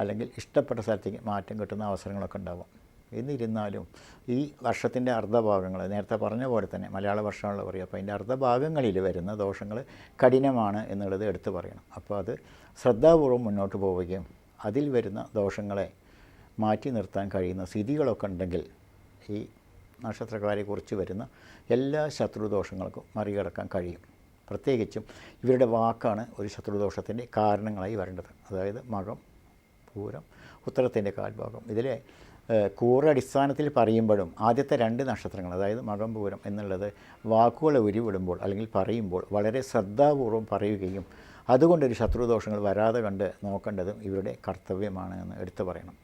അല്ലെങ്കിൽ ഇഷ്ടപ്പെട്ട സ്ഥലത്തേക്ക് മാറ്റം കിട്ടുന്ന അവസരങ്ങളൊക്കെ ഉണ്ടാകും. എന്നിരുന്നാലും ഈ വർഷത്തിൻ്റെ അർദ്ധഭാഗങ്ങൾ നേരത്തെ പറഞ്ഞ പോലെ തന്നെ മലയാള വർഷമാണല്ലോ പറയുക, അപ്പോൾ അതിൻ്റെ അർദ്ധഭാഗങ്ങളിൽ വരുന്ന ദോഷങ്ങൾ കഠിനമാണ് എന്നുള്ളത് എടുത്തു പറയണം. അപ്പോൾ അത് ശ്രദ്ധാപൂർവം മുന്നോട്ട് പോവുകയും അതിൽ വരുന്ന ദോഷങ്ങളെ മാറ്റി നിർത്താൻ കഴിയുന്ന സ്ഥിതികളൊക്കെ ഉണ്ടെങ്കിൽ ഈ നക്ഷത്രക്കാരെക്കുറിച്ച് വരുന്ന എല്ലാ ശത്രുദോഷങ്ങൾക്കും മറികടക്കാൻ കഴിയും. പ്രത്യേകിച്ചും ഇവരുടെ വാക്കാണ് ഒരു ശത്രുദോഷത്തിൻ്റെ കാരണങ്ങളായി വരേണ്ടത്. അതായത് മകം, പൂരം, ഉത്തരത്തിൻ്റെ കാൽഭാഗം. ഇതിലെ കൂറടിസ്ഥാനത്തിൽ പറയുമ്പോഴും ആദ്യത്തെ 2 നക്ഷത്രങ്ങൾ അതായത് മകം, പൂരം എന്നുള്ളത് വാക്കുകൾ ഉരുവിടുമ്പോൾ അല്ലെങ്കിൽ പറയുമ്പോൾ വളരെ ശ്രദ്ധാപൂർവം പറയുകയും അതുകൊണ്ടൊരു ശത്രുദോഷങ്ങൾ വരാതെ കണ്ട് നോക്കേണ്ടതും ഇവരുടെ കർത്തവ്യമാണ് എന്ന് എടുത്തു പറയണം.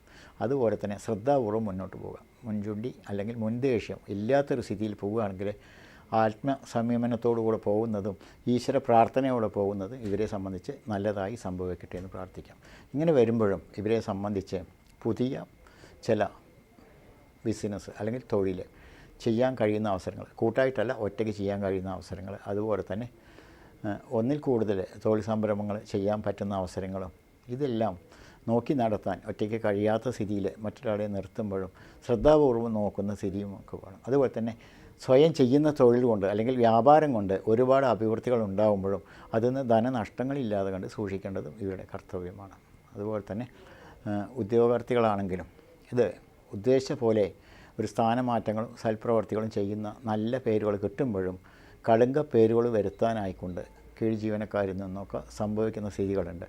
അതുപോലെ തന്നെ ശ്രദ്ധാപൂർവ്വം മുന്നോട്ട് പോവുക. മുൻചുണ്ടി അല്ലെങ്കിൽ മുൻദേഷ്യം ഇല്ലാത്തൊരു സ്ഥിതിയിൽ പോവുകയാണെങ്കിൽ ആത്മസംയമനത്തോടുകൂടെ പോകുന്നതും ഈശ്വര പ്രാർത്ഥനയോടെ പോകുന്നതും ഇവരെ സംബന്ധിച്ച് നല്ലതായി സംഭവിക്കട്ടെ എന്ന് പ്രാർത്ഥിക്കാം. ഇങ്ങനെ വരുമ്പോഴും ഇവരെ സംബന്ധിച്ച് പുതിയ ചില ബിസിനസ് അല്ലെങ്കിൽ തൊഴിൽ ചെയ്യാൻ കഴിയുന്ന അവസരങ്ങൾ, കൂട്ടായിട്ടല്ല ഒറ്റയ്ക്ക് ചെയ്യാൻ കഴിയുന്ന അവസരങ്ങൾ, അതുപോലെ തന്നെ ഒന്നിൽ കൂടുതൽ തൊഴിൽ സംരംഭങ്ങൾ ചെയ്യാൻ പറ്റുന്ന അവസരങ്ങളും ഇതെല്ലാം നോക്കി നടത്താൻ ഒറ്റയ്ക്ക് കഴിയാത്ത സ്ഥിതിയിൽ മറ്റൊരാളെ നിർത്തുമ്പോഴും ശ്രദ്ധാപൂർവ്വം നോക്കുന്ന സ്ഥിതിയും ഒക്കെ വേണം. അതുപോലെ തന്നെ സ്വയം ചെയ്യുന്ന തൊഴിൽ കൊണ്ട് അല്ലെങ്കിൽ വ്യാപാരം കൊണ്ട് ഒരുപാട് അഭിവൃദ്ധികൾ ഉണ്ടാകുമ്പോഴും അതിൽ നിന്ന് ധനനഷ്ടങ്ങളില്ലാതെ കണ്ട് സൂക്ഷിക്കേണ്ടതും ഇവരുടെ കർത്തവ്യമാണ്. അതുപോലെ തന്നെ ഉദ്യോഗാർത്ഥികളാണെങ്കിലും ഇത് ഉദ്ദേശിച്ച പോലെ ഒരു സ്ഥാനമാറ്റങ്ങളും സൽപ്രവർത്തികളും ചെയ്യുന്ന നല്ല പേരുകൾ കിട്ടുമ്പോഴും കളങ്ക പേരുകൾ വരുത്താനായിക്കൊണ്ട് കീഴ് ജീവനക്കാരിൽ നിന്നൊക്കെ സംഭവിക്കുന്ന സ്ഥിതികളുണ്ട്.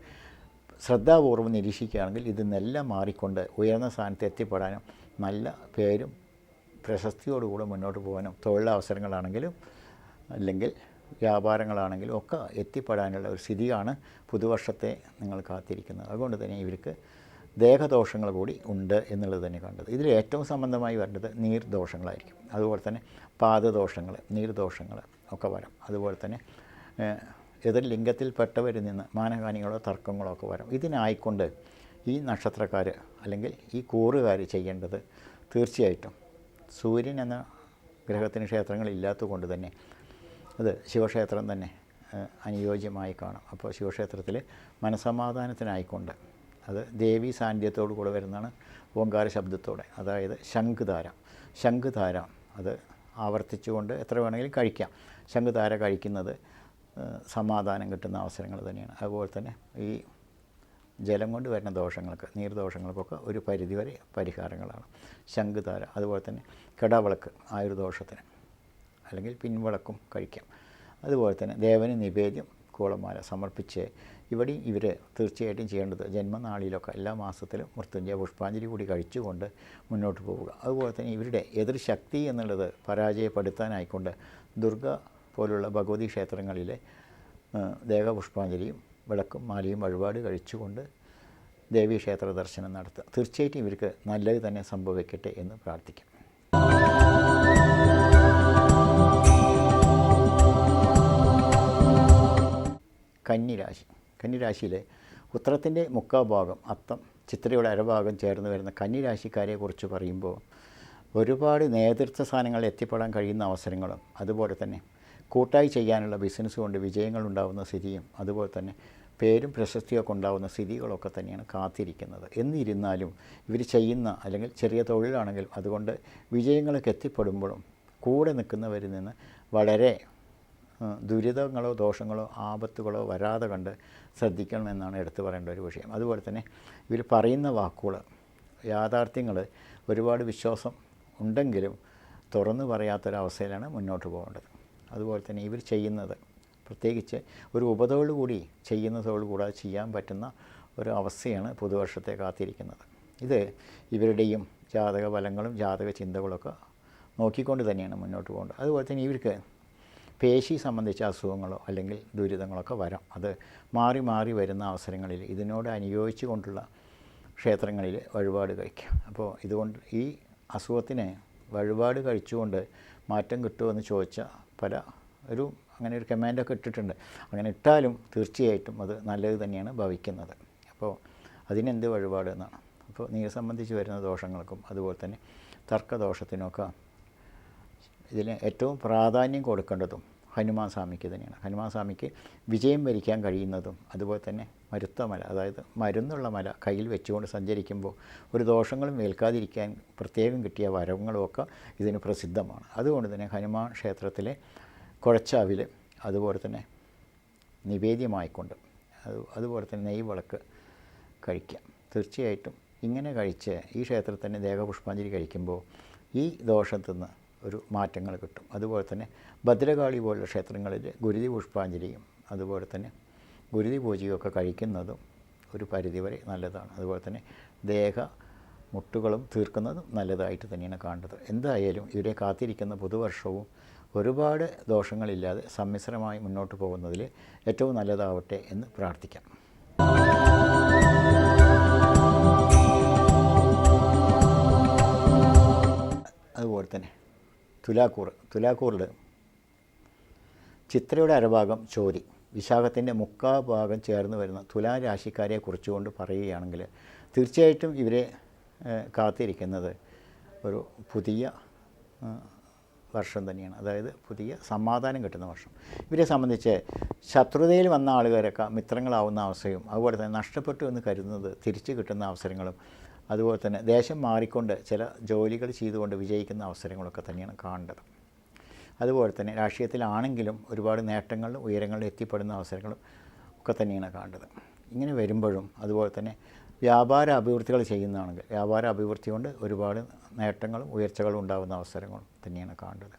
ശ്രദ്ധാപൂർവ്വം നിരീക്ഷിക്കുകയാണെങ്കിൽ ഇതിനെല്ലാം മാറിക്കൊണ്ട് ഉയർന്ന സ്ഥാനത്ത് എത്തിപ്പെടാനും നല്ല പേരും പ്രശസ്തിയോടുകൂടെ മുന്നോട്ട് പോകാനും തൊഴിലവസരങ്ങളാണെങ്കിലും അല്ലെങ്കിൽ വ്യാപാരങ്ങളാണെങ്കിലും ഒക്കെ എത്തിപ്പെടാനുള്ള ഒരു സ്ഥിതിയാണ് പുതുവർഷത്തെ നിങ്ങൾ കാത്തിരിക്കുന്നത്. അതുകൊണ്ട് തന്നെ ഇവർക്ക് ദേഹദോഷങ്ങൾ കൂടി ഉണ്ട് എന്നുള്ളത് തന്നെ കണ്ടത്. ഇതിൽ ഏറ്റവും സംബന്ധമായി വരേണ്ടത് നീർദോഷങ്ങളായിരിക്കും. അതുപോലെ തന്നെ പാദദോഷങ്ങൾ, നീർദോഷങ്ങൾ ഒക്കെ വരാം. അതുപോലെ തന്നെ എതിർ ലിംഗത്തിൽപ്പെട്ടവരിൽ നിന്ന് മാനഹാനികളോ തർക്കങ്ങളോ ഒക്കെ വരാം. ഇതിനായിക്കൊണ്ട് ഈ നക്ഷത്രക്കാർ അല്ലെങ്കിൽ ഈ കൂറുകാർ ചെയ്യേണ്ടത് തീർച്ചയായിട്ടും സൂര്യൻ എന്ന ഗ്രഹത്തിന് ക്ഷേത്രങ്ങളില്ലാത്തത് കൊണ്ട് തന്നെ അത് ശിവക്ഷേത്രം തന്നെ അനുയോജ്യമായി കാണാം. അപ്പോൾ ശിവക്ഷേത്രത്തിൽ മനസമാധാനത്തിനായിക്കൊണ്ട് അത് ദേവീ സാന്നിധ്യത്തോടു കൂടെ വരുന്നതാണ്. ഓങ്കാര ശബ്ദത്തോടെ, അതായത് ശംഖുധാര അത് ആവർത്തിച്ചുകൊണ്ട് എത്ര വേണമെങ്കിലും കഴിക്കാം. ശംഖുധാര കഴിക്കുന്നത് സമാധാനം കിട്ടുന്ന അവസരങ്ങൾ തന്നെയാണ്. അതുപോലെ തന്നെ ഈ ജലം കൊണ്ട് വരുന്ന ദോഷങ്ങൾക്ക്, നീർദോഷങ്ങൾക്കൊക്കെ ഒരു പരിധിവരെ പരിഹാരങ്ങളാണ്. ശംഖുധാര, അതുപോലെ തന്നെ കിടാവിളക്ക് ആയുർദോഷത്തിന്, അല്ലെങ്കിൽ പിൻവിളക്കും കഴിക്കാം. അതുപോലെ തന്നെ ദേവന് നിവേദ്യം കൂളമാല സമർപ്പിച്ച് ഇവിടെ ഇവർ തീർച്ചയായിട്ടും ചെയ്യേണ്ടത് ജന്മനാളിലൊക്കെ എല്ലാ മാസത്തിലും മൃത്യുഞ്ജയ പുഷ്പാഞ്ജലി കൂടി കഴിച്ചുകൊണ്ട് മുന്നോട്ട് പോവുക. അതുപോലെ തന്നെ ഇവരുടെ എതിർശക്തി എന്നുള്ളത് പരാജയപ്പെടുത്താനായിക്കൊണ്ട് ദുർഗ പോലുള്ള ഭഗവതി ക്ഷേത്രങ്ങളിലെ ദേവപുഷ്പാഞ്ജലിയും വിളക്കും മാലയും വഴിപാട് കഴിച്ചുകൊണ്ട് ദേവീക്ഷേത്ര ദർശനം നടത്തുക. തീർച്ചയായിട്ടും ഇവർക്ക് നല്ലത് തന്നെ സംഭവിക്കട്ടെ എന്ന് പ്രാർത്ഥിക്കാം. കന്നിരാശി. കന്നിരാശിയിലെ ഉത്തരത്തിൻ്റെ മുക്കാൽ ഭാഗം, അത്തം ചിത്രയുടെ അരഭാഗം ചേർന്ന് വരുന്ന കന്നിരാശിക്കാരെ കുറിച്ച് പറയുമ്പോൾ ഒരുപാട് നേതൃത്വ സ്ഥാനങ്ങളിൽ എത്തിപ്പെടാൻ കഴിയുന്ന അവസരങ്ങളും, അതുപോലെ തന്നെ കൂട്ടായി ചെയ്യാനുള്ള ബിസിനസ് കൊണ്ട് വിജയങ്ങൾ ഉണ്ടാകുന്ന സ്ഥിതിയും, അതുപോലെ തന്നെ പേരും പ്രശസ്തിയൊക്കെ ഉണ്ടാകുന്ന സ്ഥിതികളൊക്കെ തന്നെയാണ് കാത്തിരിക്കുന്നത്. എന്നിരുന്നാലും ഇവർ ചെയ്യുന്ന അല്ലെങ്കിൽ ചെറിയ തൊഴിലാണെങ്കിൽ അതുകൊണ്ട് വിജയങ്ങളൊക്കെ എത്തിപ്പെടുമ്പോഴും കൂടെ നിൽക്കുന്നവരിൽ നിന്ന് വളരെ ദുരിതങ്ങളോ ദോഷങ്ങളോ ആപത്തുകളോ വരാതെ കണ്ട് ശ്രദ്ധിക്കണമെന്നാണ് എടുത്തു പറയേണ്ട ഒരു വിഷയം. അതുപോലെ തന്നെ ഇവർ പറയുന്ന വാക്കുകൾ, യാഥാർത്ഥ്യങ്ങൾ ഒരുപാട് വിശ്വാസം ഉണ്ടെങ്കിലും തുറന്നു പറയാത്തൊരവസ്ഥയിലാണ് മുന്നോട്ട് പോകേണ്ടത്. അതുപോലെ തന്നെ ഇവർ ചെയ്യുന്നത് പ്രത്യേകിച്ച് ഒരു ഉപതൊഴിൽ കൂടി ചെയ്യുന്നതോട് കൂടാതെ ചെയ്യാൻ പറ്റുന്ന ഒരു അവസ്ഥയാണ് പുതുവർഷത്തെ കാത്തിരിക്കുന്നത്. ഇത് ഇവരുടെയും ജാതക ഫലങ്ങളും ജാതക ചിന്തകളൊക്കെ നോക്കിക്കൊണ്ട് തന്നെയാണ് മുന്നോട്ട് പോകേണ്ടത്. അതുപോലെ തന്നെ ഇവർക്ക് പേശി സംബന്ധിച്ച അസുഖങ്ങളോ അല്ലെങ്കിൽ ദുരിതങ്ങളൊക്കെ വരാം. അത് മാറി മാറി വരുന്ന അവസരങ്ങളിൽ ഇതിനോട് അനുയോജിച്ച് കൊണ്ടുള്ള ക്ഷേത്രങ്ങളിൽ വഴിപാട് കഴിക്കാം. അപ്പോൾ ഇതുകൊണ്ട് ഈ അസുഖത്തിന് വഴിപാട് കഴിച്ചുകൊണ്ട് മാറ്റം കിട്ടുമെന്ന് ചോദിച്ച അങ്ങനെ ഒരു കമാൻഡൊക്കെ ഇട്ടിട്ടുണ്ട്. അങ്ങനെ ഇട്ടാലും തീർച്ചയായിട്ടും അത് നല്ലത് തന്നെയാണ് ഭവിക്കുന്നത്. അപ്പോൾ അതിനെന്ത് വഴിപാട് എന്നാണ്. അപ്പോൾ നീ സംബന്ധിച്ച് വരുന്ന ദോഷങ്ങൾക്കും അതുപോലെ തന്നെ തർക്കദോഷത്തിനൊക്കെ ഇതിന് ഏറ്റവും പ്രാധാന്യം കൊടുക്കേണ്ടതും ഹനുമാൻ സ്വാമിക്ക് തന്നെയാണ്. ഹനുമാൻ സ്വാമിക്ക് വിജയം വരിക്കാൻ കഴിയുന്നതും അതുപോലെ തന്നെ മരുത്ത മല, അതായത് മരുന്നുള്ള മല കയ്യിൽ വെച്ചുകൊണ്ട് സഞ്ചരിക്കുമ്പോൾ ഒരു ദോഷങ്ങളും ഏൽക്കാതിരിക്കാൻ പ്രത്യേകം കിട്ടിയ വരങ്ങളുമൊക്കെ ഇതിന് പ്രസിദ്ധമാണ്. അതുകൊണ്ട് തന്നെ ഹനുമാൻ ക്ഷേത്രത്തിലെ കുഴച്ചാവിൽ അതുപോലെ തന്നെ നിവേദ്യമായിക്കൊണ്ട് അതുപോലെ തന്നെ നെയ് വിളക്ക് കഴിക്കാം. തീർച്ചയായിട്ടും ഇങ്ങനെ കഴിച്ച് ഈ ക്ഷേത്രത്തിൽ തന്നെ ദേവപുഷ്പാഞ്ജലി കഴിക്കുമ്പോൾ ഈ ദോഷത്തിൽ നിന്ന് ഒരു മാറ്റങ്ങൾ കിട്ടും. അതുപോലെ തന്നെ ഭദ്രകാളി പോലുള്ള ക്ഷേത്രങ്ങളിൽ ഗുരുതി പുഷ്പാഞ്ജലിയും അതുപോലെ തന്നെ ഗുരുതി പൂജയൊക്കെ കഴിക്കുന്നതും ഒരു പരിധിവരെ നല്ലതാണ്. അതുപോലെ തന്നെ മുട്ടുകളും തീർക്കുന്നതും നല്ലതായിട്ട് തന്നെയാണ് കാണുന്നത്. എന്തായാലും ഇവരെ കാത്തിരിക്കുന്ന പുതുവർഷവും ഒരുപാട് ദോഷങ്ങളില്ലാതെ സമ്മിശ്രമായി മുന്നോട്ട് പോകുന്നതിൽ ഏറ്റവും നല്ലതാവട്ടെ എന്ന് പ്രാർത്ഥിക്കാം. അതുപോലെ തന്നെ തുലാക്കൂറിൽ ചിത്രയുടെ അരഭാഗം ചോതി, വിശാഖത്തിൻ്റെ മുക്കാൽ ഭാഗം ചേർന്ന് വരുന്ന തുലാരാശിക്കാരെ കുറിച്ചുകൊണ്ട് പറയുകയാണെങ്കിൽ തീർച്ചയായിട്ടും ഇവരെ കാത്തിരിക്കുന്നത് ഒരു പുതിയ വർഷം തന്നെയാണ്. അതായത് പുതിയ സമാധാനം കിട്ടുന്ന വർഷം. ഇവരെ സംബന്ധിച്ച് ശത്രുതയിൽ വന്ന ആളുകാരൊക്കെ മിത്രങ്ങളാവുന്ന അവസ്ഥയും അതുപോലെ തന്നെ നഷ്ടപ്പെട്ടു എന്ന് കരുതുന്നത് തിരിച്ചു കിട്ടുന്ന അവസരങ്ങളും അതുപോലെ തന്നെ ദേശം മാറിക്കൊണ്ട് ചില ജോലികൾ ചെയ്തുകൊണ്ട് വിജയിക്കുന്ന അവസരങ്ങളൊക്കെ തന്നെയാണ് കാണേണ്ടത്. അതുപോലെ തന്നെ രാഷ്ട്രീയത്തിലാണെങ്കിലും ഒരുപാട് നേട്ടങ്ങളിലും ഉയരങ്ങളിലും എത്തിപ്പെടുന്ന അവസരങ്ങളും ഒക്കെ തന്നെയാണ് കാണേണ്ടത്. ഇങ്ങനെ വരുമ്പോഴും അതുപോലെ തന്നെ വ്യാപാര അഭിവൃദ്ധികൾ ചെയ്യുന്നതാണെങ്കിൽ വ്യാപാര അഭിവൃദ്ധി കൊണ്ട് ഒരുപാട് നേട്ടങ്ങളും ഉയർച്ചകളും ഉണ്ടാകുന്ന അവസരങ്ങളും തന്നെയാണ് കാണേണ്ടത്.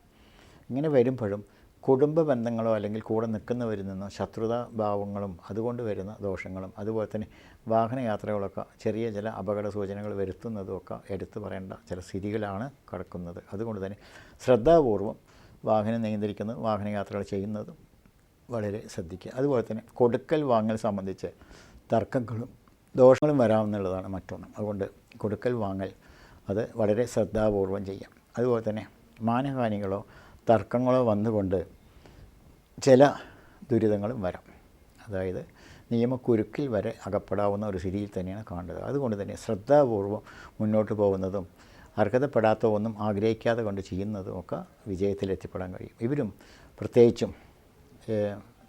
ഇങ്ങനെ വരുമ്പോഴും കുടുംബ ബന്ധങ്ങളോ അല്ലെങ്കിൽ കൂടെ നിൽക്കുന്നവരിൽ നിന്നോ ശത്രുതാ ഭാവങ്ങളും അതുകൊണ്ട് വരുന്ന ദോഷങ്ങളും അതുപോലെ തന്നെ വാഹനയാത്രകളൊക്കെ ചെറിയ ചില അപകട സൂചനകൾ വരുത്തുന്നതുമൊക്കെ എടുത്തു പറയേണ്ട ചില സ്ഥിതികളാണ് കിടക്കുന്നത്. അതുകൊണ്ട് തന്നെ ശ്രദ്ധാപൂർവം വാഹനം നിയന്ത്രിക്കുന്നതും വാഹനയാത്രകൾ ചെയ്യുന്നതും വളരെ ശ്രദ്ധിക്കുക. അതുപോലെ തന്നെ കൊടുക്കൽ വാങ്ങൽ സംബന്ധിച്ച് തർക്കങ്ങളും ദോഷങ്ങളും വരാമെന്നുള്ളതാണ് മറ്റൊന്ന്. അതുകൊണ്ട് കൊടുക്കൽ വാങ്ങൽ അത് വളരെ ശ്രദ്ധാപൂർവം ചെയ്യാം. അതുപോലെ തന്നെ മാനഹാനികളോ തർക്കങ്ങളോ വന്നുകൊണ്ട് ചില ദുരിതങ്ങളും വരാം. അതായത് നിയമക്കുരുക്കിൽ വരെ അകപ്പെടാവുന്ന ഒരു സ്ഥിതിയിൽ തന്നെയാണ് കാണുന്നത്. അതുകൊണ്ട് തന്നെ ശ്രദ്ധാപൂർവം മുന്നോട്ട് പോകുന്നതും അർഹതപ്പെടാത്ത ഒന്നും ആഗ്രഹിക്കാതെ കൊണ്ട് ചെയ്യുന്നതും ഒക്കെ വിജയത്തിലെത്തിപ്പെടാൻ കഴിയും. ഇവരും പ്രത്യേകിച്ചും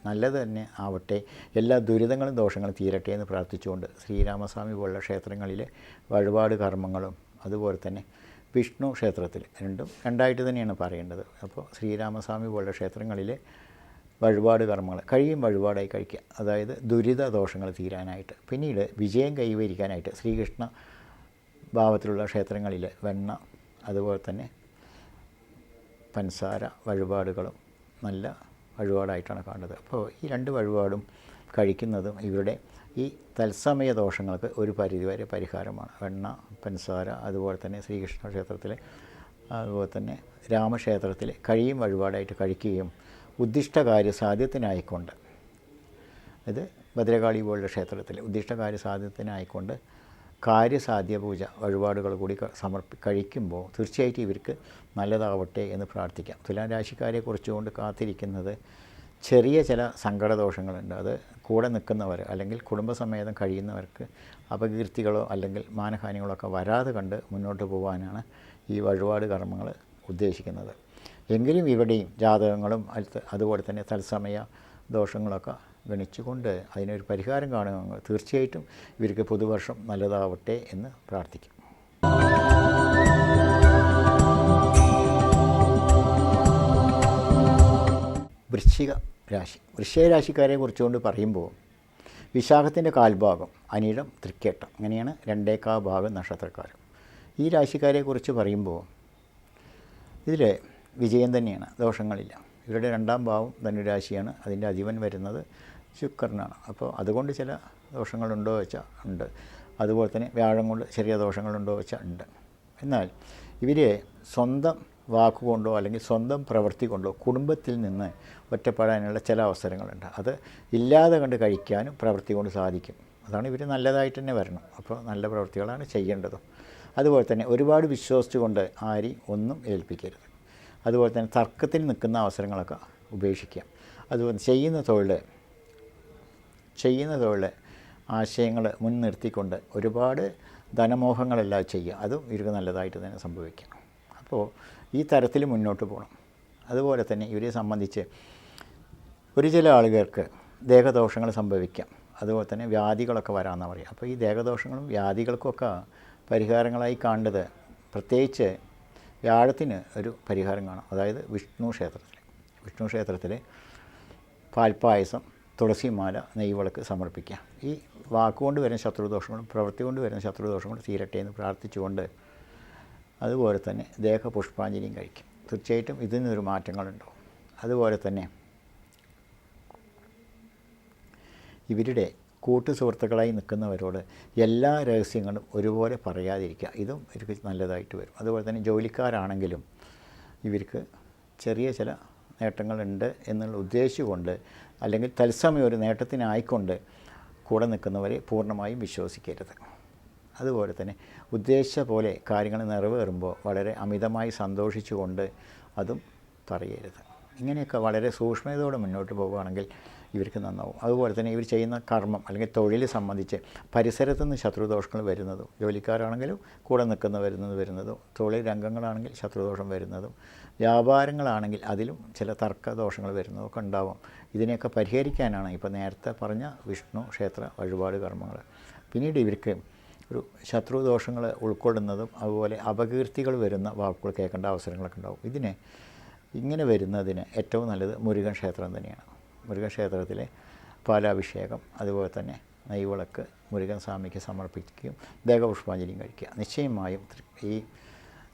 നല്ലത് തന്നെ ആവട്ടെ, എല്ലാ ദുരിതങ്ങളും ദോഷങ്ങളും തീരട്ടെ എന്ന് പ്രാർത്ഥിച്ചുകൊണ്ട് ശ്രീരാമസ്വാമി പോലുള്ള ക്ഷേത്രങ്ങളിലെ വഴിപാട് കർമ്മങ്ങളും അതുപോലെ തന്നെ വിഷ്ണു ക്ഷേത്രത്തിൽ രണ്ടായിട്ട് തന്നെയാണ് പറയേണ്ടത്. അപ്പോൾ ശ്രീരാമസ്വാമി പോലുള്ള ക്ഷേത്രങ്ങളിലെ വഴിപാട് കർമ്മങ്ങൾ കഴിയും വഴിപാടായി കഴിക്കുക. അതായത് ദുരിത ദോഷങ്ങൾ തീരാനായിട്ട്. പിന്നീട് വിജയം കൈവരിക്കാനായിട്ട് ശ്രീകൃഷ്ണ ഭാവത്തിലുള്ള ക്ഷേത്രങ്ങളിൽ വെണ്ണ അതുപോലെ തന്നെ പഞ്ചസാര വഴിപാടുകളും നല്ല വഴിപാടായിട്ടാണ് കാണുന്നത്. അപ്പോൾ ഈ 2 വഴിപാടും കഴിക്കുന്നതും ഇവരുടെ ഈ തത്സമയ ദോഷങ്ങൾക്ക് ഒരു പരിധിവരെ പരിഹാരമാണ്. വെണ്ണ പഞ്ചസാര അതുപോലെ തന്നെ ശ്രീകൃഷ്ണ ക്ഷേത്രത്തിൽ അതുപോലെ തന്നെ രാമക്ഷേത്രത്തിൽ കഴിയും വഴിപാടായിട്ട് കഴിക്കുകയും ഉദ്ദിഷ്ടകാര്യ സാധ്യത്തിനായിക്കൊണ്ട്, ഇത് ഭദ്രകാളി പോലുള്ള ക്ഷേത്രത്തിൽ ഉദ്ദിഷ്ടകാര്യ സാധ്യത്തിനായിക്കൊണ്ട് കാര്യസാധ്യ പൂജ വഴിപാടുകൾ കൂടി കഴിക്കുമ്പോൾ തീർച്ചയായിട്ടും ഇവർക്ക് നല്ലതാവട്ടെ എന്ന് പ്രാർത്ഥിക്കാം. തുലാം രാശിക്കാരെ കുറിച്ചുകൊണ്ട് കാത്തിരിക്കുന്നത് ചെറിയ ചില സങ്കടദോഷങ്ങളുണ്ട്. അത് കൂടെ നിൽക്കുന്നവർ അല്ലെങ്കിൽ കുടുംബസമേതം കഴിയുന്നവർക്ക് അപകീർത്തികളോ അല്ലെങ്കിൽ മാനഹാനികളോ ഒക്കെ വരാതെ കണ്ട് മുന്നോട്ട് പോകാനാണ് ഈ വഴിപാട് കർമ്മങ്ങൾ ഉദ്ദേശിക്കുന്നത്. എങ്കിലും ഇവിടെയും ജാതകങ്ങളും അതുപോലെ തന്നെ തത്സമയ ദോഷങ്ങളൊക്കെ ഗണിച്ചുകൊണ്ട് അതിനൊരു പരിഹാരം കാണുക. തീർച്ചയായിട്ടും ഇവർക്ക് പുതുവർഷം നല്ലതാവട്ടെ എന്ന് പ്രാർത്ഥിക്കും. വൃശ്ചിക രാശി. വൃശ്ചിക രാശിക്കാരെ കുറിച്ചുകൊണ്ട് പറയുമ്പോൾ വിശാഖത്തിൻ്റെ കാൽഭാഗം, അനിഴം, തൃക്കേട്ടം, അങ്ങനെയാണ് 2 ഭാഗം നക്ഷത്രക്കാർ. ഈ രാശിക്കാരെ കുറിച്ച് പറയുമ്പോൾ ഇതിൽ വിജയം തന്നെയാണ്, ദോഷങ്ങളില്ല. ഇവരുടെ 2ാം ഭാവം ധനുരാശിയാണ്, അതിൻ്റെ അധിപൻ വരുന്നത് ശുക്രനാണ്. അപ്പോൾ അതുകൊണ്ട് ചില ദോഷങ്ങളുണ്ടോ വെച്ചാൽ ഉണ്ട്. അതുപോലെ തന്നെ വ്യാഴം കൊണ്ട് ചെറിയ ദോഷങ്ങളുണ്ടോ വെച്ചാൽ ഉണ്ട്. എന്നാൽ ഇവർ സ്വന്തം വാക്കുകൊണ്ടോ അല്ലെങ്കിൽ സ്വന്തം പ്രവൃത്തി കൊണ്ടോ കുടുംബത്തിൽ നിന്ന് ഒറ്റപ്പെടാനുള്ള ചില അവസരങ്ങളുണ്ട്. അത് ഇല്ലാതെ കണ്ട് കഴിക്കാനും പ്രവൃത്തി കൊണ്ട് സാധിക്കും. അതാണ് ഇവർ നല്ലതായിട്ട് തന്നെ വരണം. അപ്പോൾ നല്ല പ്രവൃത്തികളാണ് ചെയ്യേണ്ടതും. അതുപോലെ തന്നെ ഒരുപാട് വിശ്വസിച്ചുകൊണ്ട് ആരെയും ഒന്നും ഏൽപ്പിക്കരുത്. അതുപോലെ തന്നെ തർക്കത്തിൽ നിൽക്കുന്ന അവസരങ്ങളൊക്കെ ഉപേക്ഷിക്കുക. അതുപോലെ ചെയ്യുന്ന തൊഴിൽ ആശയങ്ങൾ മുൻനിർത്തിക്കൊണ്ട് ഒരുപാട് ധനമോഹങ്ങളെല്ലാം ചെയ്യുക. അതും ഇവർക്ക് നല്ലതായിട്ട് തന്നെ സംഭവിക്കാം. അപ്പോൾ ഈ തരത്തിൽ മുന്നോട്ട് പോകണം. അതുപോലെ തന്നെ ഇവരെ സംബന്ധിച്ച് ചില ആളുകൾക്ക് ദേഹദോഷങ്ങൾ സംഭവിക്കാം. അതുപോലെ തന്നെ വ്യാധികളൊക്കെ വരാമെന്നാണ് പറയുക. അപ്പോൾ ഈ ദേഹദോഷങ്ങളും വ്യാധികൾക്കൊക്കെ പരിഹാരങ്ങളായി കാണേണ്ടത് പ്രത്യേകിച്ച് വ്യാഴത്തിന് ഒരു പരിഹാരം കാണാം. അതായത് വിഷ്ണു ക്ഷേത്രത്തിൽ പാൽപ്പായസം, തുളസിമാല, നെയ്വിളക്ക് സമർപ്പിക്കുക. ഈ വാക്കുകൊണ്ട് വരുന്ന ശത്രുദോഷങ്ങളും പ്രവൃത്തി കൊണ്ട് വരുന്ന ശത്രുദോഷങ്ങളും തീരട്ടെ എന്ന് പ്രാർത്ഥിച്ചുകൊണ്ട് അതുപോലെ തന്നെ ദേഹപുഷ്പാഞ്ജലിയും കഴിക്കും. തീർച്ചയായിട്ടും ഇതിൽ നിന്നൊരു മാറ്റങ്ങളുണ്ടാവും. അതുപോലെ തന്നെ ഇവരുടെ കൂട്ടുസുഹൃത്തുക്കളായി നിൽക്കുന്നവരോട് എല്ലാ രഹസ്യങ്ങളും ഒരുപോലെ പറയാതിരിക്കുക. ഇതും ഇവർക്ക് നല്ലതായിട്ട് വരും. അതുപോലെ തന്നെ ജോലിക്കാരാണെങ്കിലും ഇവർക്ക് ചെറിയ ചില നേട്ടങ്ങളുണ്ട് എന്നുള്ള ഉദ്ദേശിച്ചുകൊണ്ട് അല്ലെങ്കിൽ തത്സമയം ഒരു നേട്ടത്തിനായിക്കൊണ്ട് കൂടെ നിൽക്കുന്നവരെ പൂർണ്ണമായും വിശ്വസിക്കരുത്. അതുപോലെ തന്നെ ഉദ്ദേശിച്ച പോലെ കാര്യങ്ങൾ നിറവേറുമ്പോൾ വളരെ അമിതമായി സന്തോഷിച്ചുകൊണ്ട് അതും പറയരുത്. ഇങ്ങനെയൊക്കെ വളരെ സൂക്ഷ്മതയോടെ മുന്നോട്ട് പോവുകയാണെങ്കിൽ ഇവർക്ക് നന്നാവും. അതുപോലെ തന്നെ ഇവർ ചെയ്യുന്ന കർമ്മം അല്ലെങ്കിൽ തൊഴിൽ സംബന്ധിച്ച് പരിസരത്തു നിന്ന് ശത്രുദോഷങ്ങൾ വരുന്നതും, ജോലിക്കാരാണെങ്കിലും കൂടെ നിൽക്കുന്ന വരുന്നതും, തൊഴിൽ രംഗങ്ങളാണെങ്കിൽ ശത്രുദോഷം വരുന്നതും, വ്യാപാരങ്ങളാണെങ്കിൽ അതിലും ചില തർക്കദോഷങ്ങൾ വരുന്നതൊക്കെ ഉണ്ടാവും. ഇതിനെയൊക്കെ പരിഹരിക്കാനാണ് ഇപ്പോൾ നേരത്തെ പറഞ്ഞ വിഷ്ണു ക്ഷേത്ര വഴിപാട് കർമ്മങ്ങൾ. പിന്നീട് ഇവർക്ക് ഒരു ശത്രുദോഷങ്ങൾ ഉൾക്കൊള്ളുന്നതും അതുപോലെ അപകീർത്തികൾ വരുന്ന വാക്കുകൾ കേൾക്കേണ്ട അവസരങ്ങളൊക്കെ ഉണ്ടാവും. ഇങ്ങനെ വരുന്നതിന് ഏറ്റവും നല്ലത് മുരുകൻ ക്ഷേത്രം തന്നെയാണ്. മുരുകൻ ക്ഷേത്രത്തിലെ പാലാഭിഷേകം അതുപോലെ തന്നെ നെയ്വിളക്ക് മുരുകൻ സ്വാമിക്ക് സമർപ്പിക്കുകയും ദേഹപുഷ്പാഞ്ജലിയും കഴിക്കുക. നിശ്ചയമായും ഈ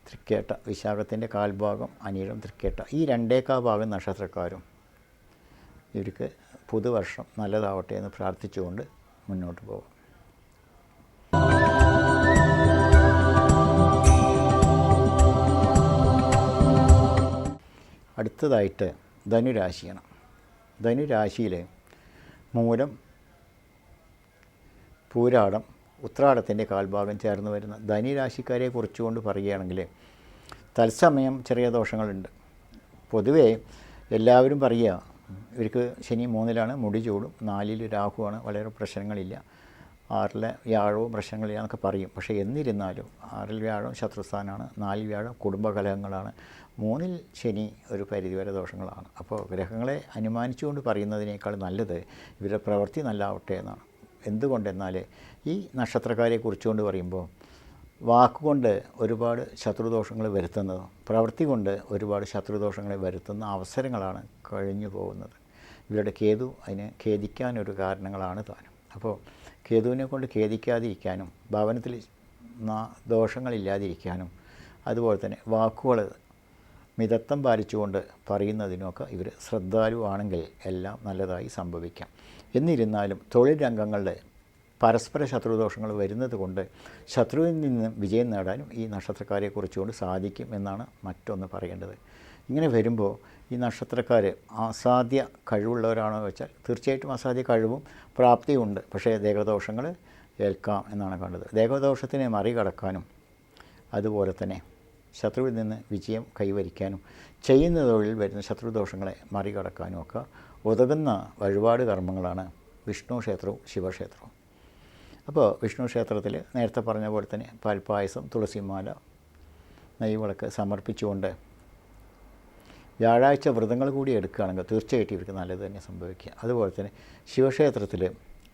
തൃക്കേട്ട, വിശാഖത്തിൻ്റെ കാൽഭാഗം, അനിഴം, തൃക്കേട്ട, ഈ 2 ഭാഗം നക്ഷത്രക്കാരും ഇവർക്ക് പുതുവർഷം നല്ലതാവട്ടെ എന്ന് പ്രാർത്ഥിച്ചുകൊണ്ട് മുന്നോട്ട് പോകും. അടുത്തതായിട്ട് ധനുരാശിയാണ്. ധനുരാശിയിൽ മൂലം, പൂരാടം, ഉത്രാടത്തിൻ്റെ കാൽഭാഗം ചേർന്ന് വരുന്ന ധനുരാശിക്കാരെ കുറിച്ചുകൊണ്ട് പറയുകയാണെങ്കിൽ തത്സമയം ചെറിയ ദോഷങ്ങളുണ്ട്. പൊതുവേ എല്ലാവരും പറയുക ഇവർക്ക് ശനി 3-ലാണ്, മുടി ചൂടും, 4-ൽ രാഹുവാണ്, വളരെ പ്രശ്നങ്ങളില്ല, 6-ലെ വ്യാഴവും പ്രശ്നങ്ങളില്ല എന്നൊക്കെ പറയും. പക്ഷേ എന്നിരുന്നാലും 6-ൽ വ്യാഴം ശത്രുസ്ഥാനാണ്, 4-ൽ വ്യാഴം കുടുംബകലഹങ്ങളാണ്, 3-ൽ ശനി ഒരു പരിധിവരെ ദോഷങ്ങളാണ്. അപ്പോൾ ഗ്രഹങ്ങളെ അനുമാനിച്ചുകൊണ്ട് പറയുന്നതിനേക്കാൾ നല്ലത് ഇവരുടെ പ്രവൃത്തി നല്ലാവട്ടെ എന്നാണ്. എന്തുകൊണ്ടെന്നാൽ ഈ നക്ഷത്രക്കാരെ കുറിച്ചുകൊണ്ട് പറയുമ്പോൾ വാക്കുകൊണ്ട് ഒരുപാട് ശത്രുദോഷങ്ങൾ വരുത്തുന്നതും പ്രവൃത്തി കൊണ്ട് ഒരുപാട് ശത്രുദോഷങ്ങളെ വരുത്തുന്ന അവസരങ്ങളാണ് കഴിഞ്ഞു പോകുന്നത്. ഇവരുടെ കേതു അതിന് ഖേദിക്കാനൊരു കാരണങ്ങളാണ് താനും. അപ്പോൾ കേതുവിനെ കൊണ്ട് ഖേദിക്കാതിരിക്കാനും ഭവനത്തിൽ ദോഷങ്ങളില്ലാതിരിക്കാനും അതുപോലെ തന്നെ വാക്കുകൾ മിതത്വം പാലിച്ചുകൊണ്ട് പറയുന്നതിനൊക്കെ ഇവർ ശ്രദ്ധാലുവാണെങ്കിൽ എല്ലാം നല്ലതായി സംഭവിക്കാം. എന്നിരുന്നാലും തൊഴിൽ രംഗങ്ങളുടെ പരസ്പര ശത്രുദോഷങ്ങൾ വരുന്നത് കൊണ്ട് ശത്രുവിൽ നിന്ന് വിജയം നേടാനും ഈ നക്ഷത്രക്കാരെ കുറിച്ചുകൊണ്ട് സാധിക്കും എന്നാണ് മറ്റൊന്ന് പറയേണ്ടത്. ഇങ്ങനെ വരുമ്പോൾ ഈ നക്ഷത്രക്കാർ അസാധ്യ കഴിവുള്ളവരാണോ വെച്ചാൽ തീർച്ചയായിട്ടും അസാധ്യ കഴിവും പ്രാപ്തിയും ഉണ്ട്. പക്ഷേ ദേഹദോഷങ്ങൾ ഏൽക്കാം എന്നാണ് കണ്ടത്. ദേഹദോഷത്തിനെ മറികടക്കാനും അതുപോലെ തന്നെ ശത്രുവിൽ നിന്ന് വിജയം കൈവരിക്കാനും ചെയ്യുന്ന തൊഴിൽ വരുന്ന ശത്രുദോഷങ്ങളെ മറികടക്കാനും ഒക്കെ ഉതകുന്ന വഴിപാട് കർമ്മങ്ങളാണ് വിഷ്ണു ക്ഷേത്രവും ശിവക്ഷേത്രവും. അപ്പോൾ വിഷ്ണു ക്ഷേത്രത്തിൽ നേരത്തെ പറഞ്ഞ പോലെ തന്നെ പാൽപ്പായസം, തുളസിമാല, നെയ്വിളക്ക് സമർപ്പിച്ചുകൊണ്ട് വ്യാഴാഴ്ച വ്രതങ്ങൾ കൂടി എടുക്കുകയാണെങ്കിൽ തീർച്ചയായിട്ടും ഇവർക്ക് നല്ലത് തന്നെ സംഭവിക്കുക. അതുപോലെ തന്നെ ശിവക്ഷേത്രത്തിൽ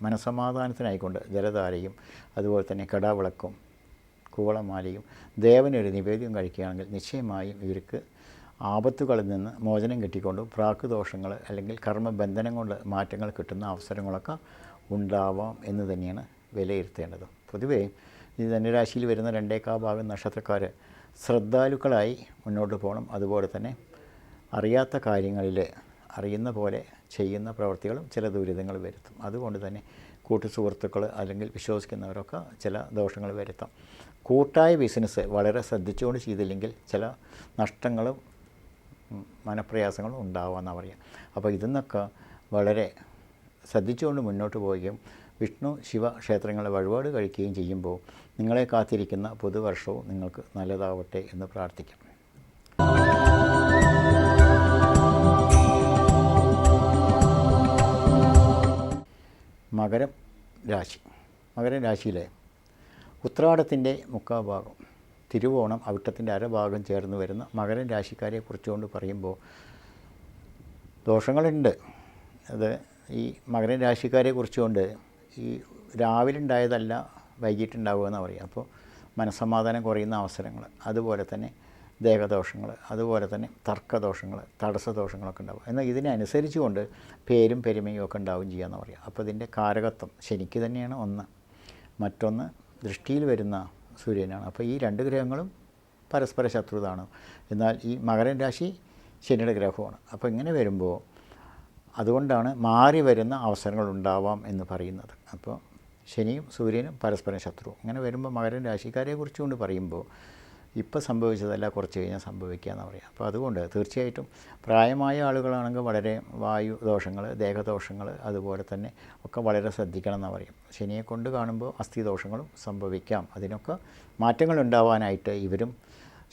മനസ്സമാധാനത്തിനായിക്കൊണ്ട് ജലധാരയും അതുപോലെ തന്നെ കടാവിളക്കും കൂവളമാലയും ദേവനൊരു നിവേദ്യം കഴിക്കുകയാണെങ്കിൽ നിശ്ചയമായും ഇവർക്ക് ആപത്തുകളിൽ നിന്ന് മോചനം കിട്ടിക്കൊണ്ടും പ്രാകൃദോഷങ്ങൾ അല്ലെങ്കിൽ കർമ്മബന്ധനം കൊണ്ട് മാറ്റങ്ങൾ കിട്ടുന്ന അവസരങ്ങളൊക്കെ ഉണ്ടാവാം എന്ന് തന്നെയാണ് വിലയിരുത്തേണ്ടത്. പൊതുവേ ഈ ധനുരാശിയിൽ വരുന്ന 2 ഭാഗം നക്ഷത്രക്കാർ ശ്രദ്ധാലുക്കളായി മുന്നോട്ട് പോകണം. അതുപോലെ തന്നെ അറിയാത്ത കാര്യങ്ങളിൽ അറിയുന്ന പോലെ ചെയ്യുന്ന പ്രവൃത്തികളും ചില ദുരിതങ്ങൾ വരുത്തും. അതുകൊണ്ട് തന്നെ കൂട്ടുസുഹൃത്തുക്കൾ അല്ലെങ്കിൽ വിശ്വസിക്കുന്നവരൊക്കെ ചില ദോഷങ്ങൾ വരുത്താം. കൂട്ടായ ബിസിനസ് വളരെ ശ്രദ്ധിച്ചുകൊണ്ട് ചെയ്തില്ലെങ്കിൽ ചില നഷ്ടങ്ങളും മനപ്രയാസങ്ങളും ഉണ്ടാവാമെന്നാണ് പറയുക. അപ്പോൾ ഇതിന്നൊക്കെ വളരെ ശ്രദ്ധിച്ചുകൊണ്ട് മുന്നോട്ട് പോവുകയും വിഷ്ണു ശിവ ക്ഷേത്രങ്ങളെ വഴിപാട് കഴിക്കുകയും ചെയ്യുമ്പോൾ നിങ്ങളെ കാത്തിരിക്കുന്ന പുതുവർഷവും നിങ്ങൾക്ക് നല്ലതാവട്ടെ എന്ന് പ്രാർത്ഥിക്കാം. മകരം രാശി. മകരം രാശിയിലെ ഉത്രാടത്തിൻ്റെ 3/4 ഭാഗം, തിരുവോണം അവിട്ടത്തിൻ്റെ അരഭാഗം ചേർന്ന് വരുന്ന മകരം രാശിക്കാരെ കുറിച്ചുകൊണ്ട് പറയുമ്പോൾ ദോഷങ്ങളുണ്ട്. അത് ഈ മകരം രാശിക്കാരെ കുറിച്ചുകൊണ്ട് ഈ രാവിലെ ഉണ്ടായതല്ല വൈകിട്ടുണ്ടാവുകയെന്ന് പറയുക. അപ്പോൾ മനസ്സമാധാനം കുറയുന്ന അവസരങ്ങൾ, അതുപോലെ തന്നെ ദേഹദോഷങ്ങൾ, അതുപോലെ തന്നെ തർക്കദോഷങ്ങൾ, തടസ്സദോഷങ്ങളൊക്കെ ഉണ്ടാവും. എന്നാൽ ഇതിനനുസരിച്ചുകൊണ്ട് പേരും പെരുമയും ഒക്കെ ഉണ്ടാവും ചെയ്യാമെന്ന് പറയാം. അപ്പോൾ ഇതിൻ്റെ കാരകത്വം ശനിക്ക് തന്നെയാണ് ഒന്ന്, മറ്റൊന്ന് ദൃഷ്ടിയിൽ വരുന്ന സൂര്യനാണ്. അപ്പോൾ ഈ 2 ഗ്രഹങ്ങളും പരസ്പര ശത്രുതാണ്. എന്നാൽ ഈ മകരം രാശി ശനിയുടെ ഗ്രഹമാണ്. അപ്പോൾ ഇങ്ങനെ വരുമ്പോൾ അതുകൊണ്ടാണ് മാറി വരുന്ന അവസരങ്ങൾ ഉണ്ടാവാം എന്ന് പറയുന്നത്. അപ്പോൾ ശനിയും സൂര്യനും പരസ്പരം ശത്രു. ഇങ്ങനെ വരുമ്പോൾ മകരം രാശിക്കാരെ കുറിച്ചുകൊണ്ട് പറയുമ്പോൾ ഇപ്പോൾ സംഭവിച്ചതല്ല കുറച്ച് കഴിഞ്ഞാൽ സംഭവിക്കുക എന്ന് പറയാം. അപ്പോൾ അതുകൊണ്ട് തീർച്ചയായിട്ടും പ്രായമായ ആളുകളാണെങ്കിൽ വളരെ വായു ദോഷങ്ങൾ, ദേഹദോഷങ്ങൾ അതുപോലെ തന്നെ ഒക്കെ വളരെ ശ്രദ്ധിക്കണം എന്ന് പറയും. ശനിയെ കൊണ്ട് കാണുമ്പോൾ അസ്ഥിദോഷങ്ങളും സംഭവിക്കാം. അതിനൊക്കെ മാറ്റങ്ങൾ ഉണ്ടാവാനായിട്ട് ഇവരും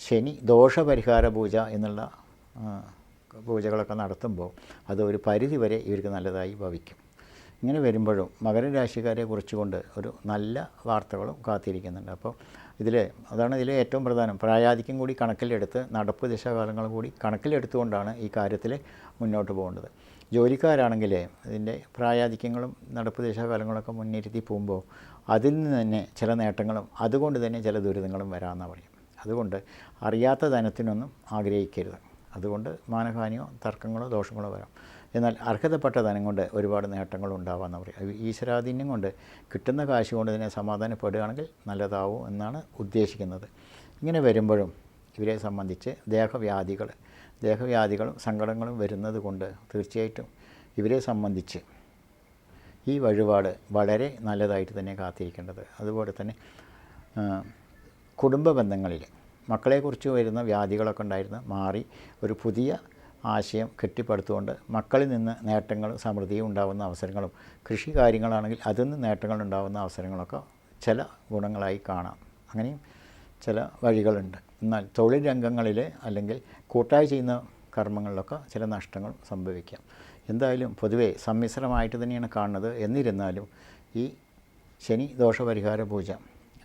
ശനി ദോഷപരിഹാര പൂജ എന്നുള്ള പൂജകളൊക്കെ നടത്തുമ്പോൾ അത് ഒരു പരിധിവരെ ഇവർക്ക് നല്ലതായി ഭവിക്കും. ഇങ്ങനെ വരുമ്പോഴും മകര രാശിക്കാരെ കുറിച്ചുകൊണ്ട് ഒരു നല്ല വാർത്തകളും കാത്തിരിക്കുന്നുണ്ട്. അപ്പോൾ അതാണ് ഇതിൽ ഏറ്റവും പ്രധാനം. പ്രായാധിക്യം കൂടി കണക്കിലെടുത്ത് നടപ്പ് ദിശകാലങ്ങളും കൂടി കണക്കിലെടുത്തുകൊണ്ടാണ് ഈ കാര്യത്തിൽ മുന്നോട്ട് പോകേണ്ടത്. ജോലിക്കാരാണെങ്കിൽ ഇതിൻ്റെ പ്രായാധിക്യങ്ങളും നടപ്പ് ദിശകാലങ്ങളൊക്കെ മുൻനിർത്തി പോകുമ്പോൾ അതിൽ നിന്ന് തന്നെ ചില നേട്ടങ്ങളും അതുകൊണ്ട് തന്നെ ചില ദുരിതങ്ങളും വരാമെന്നാണ് പറയും. അതുകൊണ്ട് അറിയാത്ത ധനത്തിനൊന്നും ആഗ്രഹിക്കരുത്. അതുകൊണ്ട് മാനഹാനിയോ തർക്കങ്ങളോ ദോഷങ്ങളോ വരാം. എന്നാൽ അർഹതപ്പെട്ട ധനം കൊണ്ട് ഒരുപാട് നേട്ടങ്ങൾ ഉണ്ടാവാമെന്ന് പറയും. ഈശ്വരാധീനം കൊണ്ട് കിട്ടുന്ന കാശ് കൊണ്ട് ഇതിനെ സമാധാനപ്പെടുകയാണെങ്കിൽ നല്ലതാവും എന്നാണ് ഉദ്ദേശിക്കുന്നത്. ഇങ്ങനെ വരുമ്പോഴും ഇവരെ സംബന്ധിച്ച് ദേഹവ്യാധികളും സങ്കടങ്ങളും വരുന്നത് കൊണ്ട് തീർച്ചയായിട്ടും ഇവരെ സംബന്ധിച്ച് ഈ വഴിപാട് വളരെ നല്ലതായിട്ട് തന്നെ കാത്തിരിക്കേണ്ടത്. അതുപോലെ തന്നെ കുടുംബ ബന്ധങ്ങളിൽ മക്കളെക്കുറിച്ച് വരുന്ന വ്യാധികളൊക്കെ ഉണ്ടായിരുന്ന മാറി ഒരു പുതിയ ആശയം കെട്ടിപ്പടുത്തുകൊണ്ട് മക്കളിൽ നിന്ന് നേട്ടങ്ങളും സമൃദ്ധിയും ഉണ്ടാകുന്ന അവസരങ്ങളും കൃഷി കാര്യങ്ങളാണെങ്കിൽ അതിൽ നിന്ന് നേട്ടങ്ങൾ ഉണ്ടാകുന്ന അവസരങ്ങളൊക്കെ ചില ഗുണങ്ങളായി കാണാം. അങ്ങനെയും ചില വഴികളുണ്ട്. എന്നാൽ തൊഴിൽ രംഗങ്ങളിൽ അല്ലെങ്കിൽ കൂട്ടായി ചെയ്യുന്ന കർമ്മങ്ങളിലൊക്കെ ചില നഷ്ടങ്ങൾ സംഭവിക്കാം. എന്തായാലും പൊതുവേ സമ്മിശ്രമായിട്ട് തന്നെയാണ് കാണുന്നത്. എന്നിരുന്നാലും ഈ ശനി ദോഷപരിഹാര പൂജ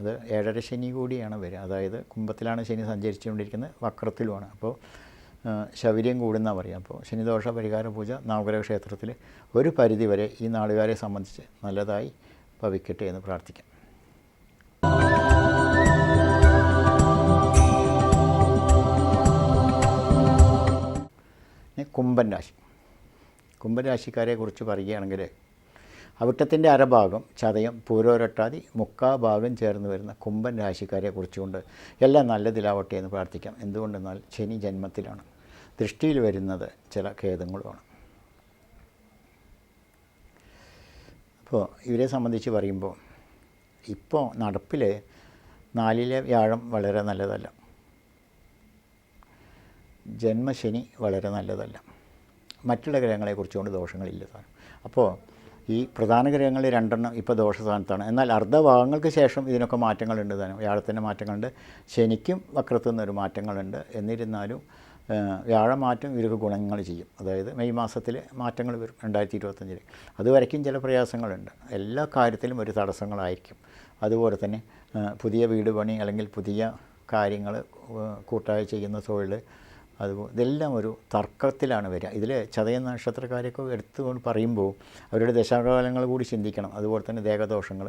അത് 7.5 ശനി കൂടിയാണ് വരിക. അതായത് കുംഭത്തിലാണ് ശനി സഞ്ചരിച്ചുകൊണ്ടിരിക്കുന്നത്, വക്രത്തിലുമാണ്. അപ്പോൾ ശൗര്യം കൂടുന്ന പറയാം. അപ്പോൾ ശനിദോഷ പരിഹാര പൂജ നവഗ്രഹ ക്ഷേത്രത്തിൽ ഒരു പരിധിവരെ ഈ നാളുകാരെ സംബന്ധിച്ച് നല്ലതായി ഭവിക്കട്ടെ എന്ന് പ്രാർത്ഥിക്കാം. കുംഭൻ രാശി. കുംഭൻ രാശിക്കാരെക്കുറിച്ച് പറയുകയാണെങ്കിൽ അവിട്ടത്തിൻ്റെ അരഭാഗം ചതയം പൂരോരട്ടാതി മുക്കാ ഭാഗം ചേർന്ന് വരുന്ന കുംഭൻ രാശിക്കാരെ കുറിച്ചുകൊണ്ട് എല്ലാം നല്ലതിലാവട്ടെ എന്ന് പ്രാർത്ഥിക്കാം. എന്തുകൊണ്ടെന്നാൽ ശനി ജന്മത്തിലാണ്, ദൃഷ്ടിയിൽ വരുന്നത് ചില ഖേദങ്ങളുമാണ്. അപ്പോൾ ഇവരെ സംബന്ധിച്ച് പറയുമ്പോൾ ഇപ്പോൾ നടപ്പിൽ 4-ലെ വ്യാഴം വളരെ നല്ലതല്ല, ജന്മശനി വളരെ നല്ലതല്ല, മറ്റുള്ള ഗ്രഹങ്ങളെക്കുറിച്ചുകൊണ്ട് ദോഷങ്ങളില്ല താനും. അപ്പോൾ ഈ പ്രധാന ഗ്രഹങ്ങളിൽ 2 ഇപ്പോൾ ദോഷസ്ഥാനത്താണ്. എന്നാൽ അർദ്ധഭാഗങ്ങൾക്ക് ശേഷം ഇതിനൊക്കെ മാറ്റങ്ങളുണ്ട് താനും. വ്യാഴത്തിൻ്റെ മാറ്റങ്ങളുണ്ട്, ശനിക്കും വക്രത്തു നിന്നൊരു മാറ്റങ്ങളുണ്ട്. എന്നിരുന്നാലും വ്യാഴമാറ്റം ഇവർക്ക് ഗുണങ്ങൾ ചെയ്യും. അതായത് മെയ് മാസത്തിൽ മാറ്റങ്ങൾ വരും 2025. അതുവരയ്ക്കും ചില പ്രയാസങ്ങളുണ്ട്, എല്ലാ കാര്യത്തിലും ഒരു തടസ്സങ്ങളായിരിക്കും. അതുപോലെ തന്നെ പുതിയ വീട് പണി അല്ലെങ്കിൽ പുതിയ കാര്യങ്ങൾ കൂട്ടായി ചെയ്യുന്ന തൊഴിൽ, അതുപോലെ ഇതെല്ലാം ഒരു തർക്കത്തിലാണ് വരിക. ഇതിൽ ചതയ നക്ഷത്രക്കാരെയൊക്കെ എടുത്തുകൊണ്ട് പറയുമ്പോൾ അവരുടെ ദശാകാലങ്ങൾ കൂടി ചിന്തിക്കണം. അതുപോലെ തന്നെ ദേഹദോഷങ്ങൾ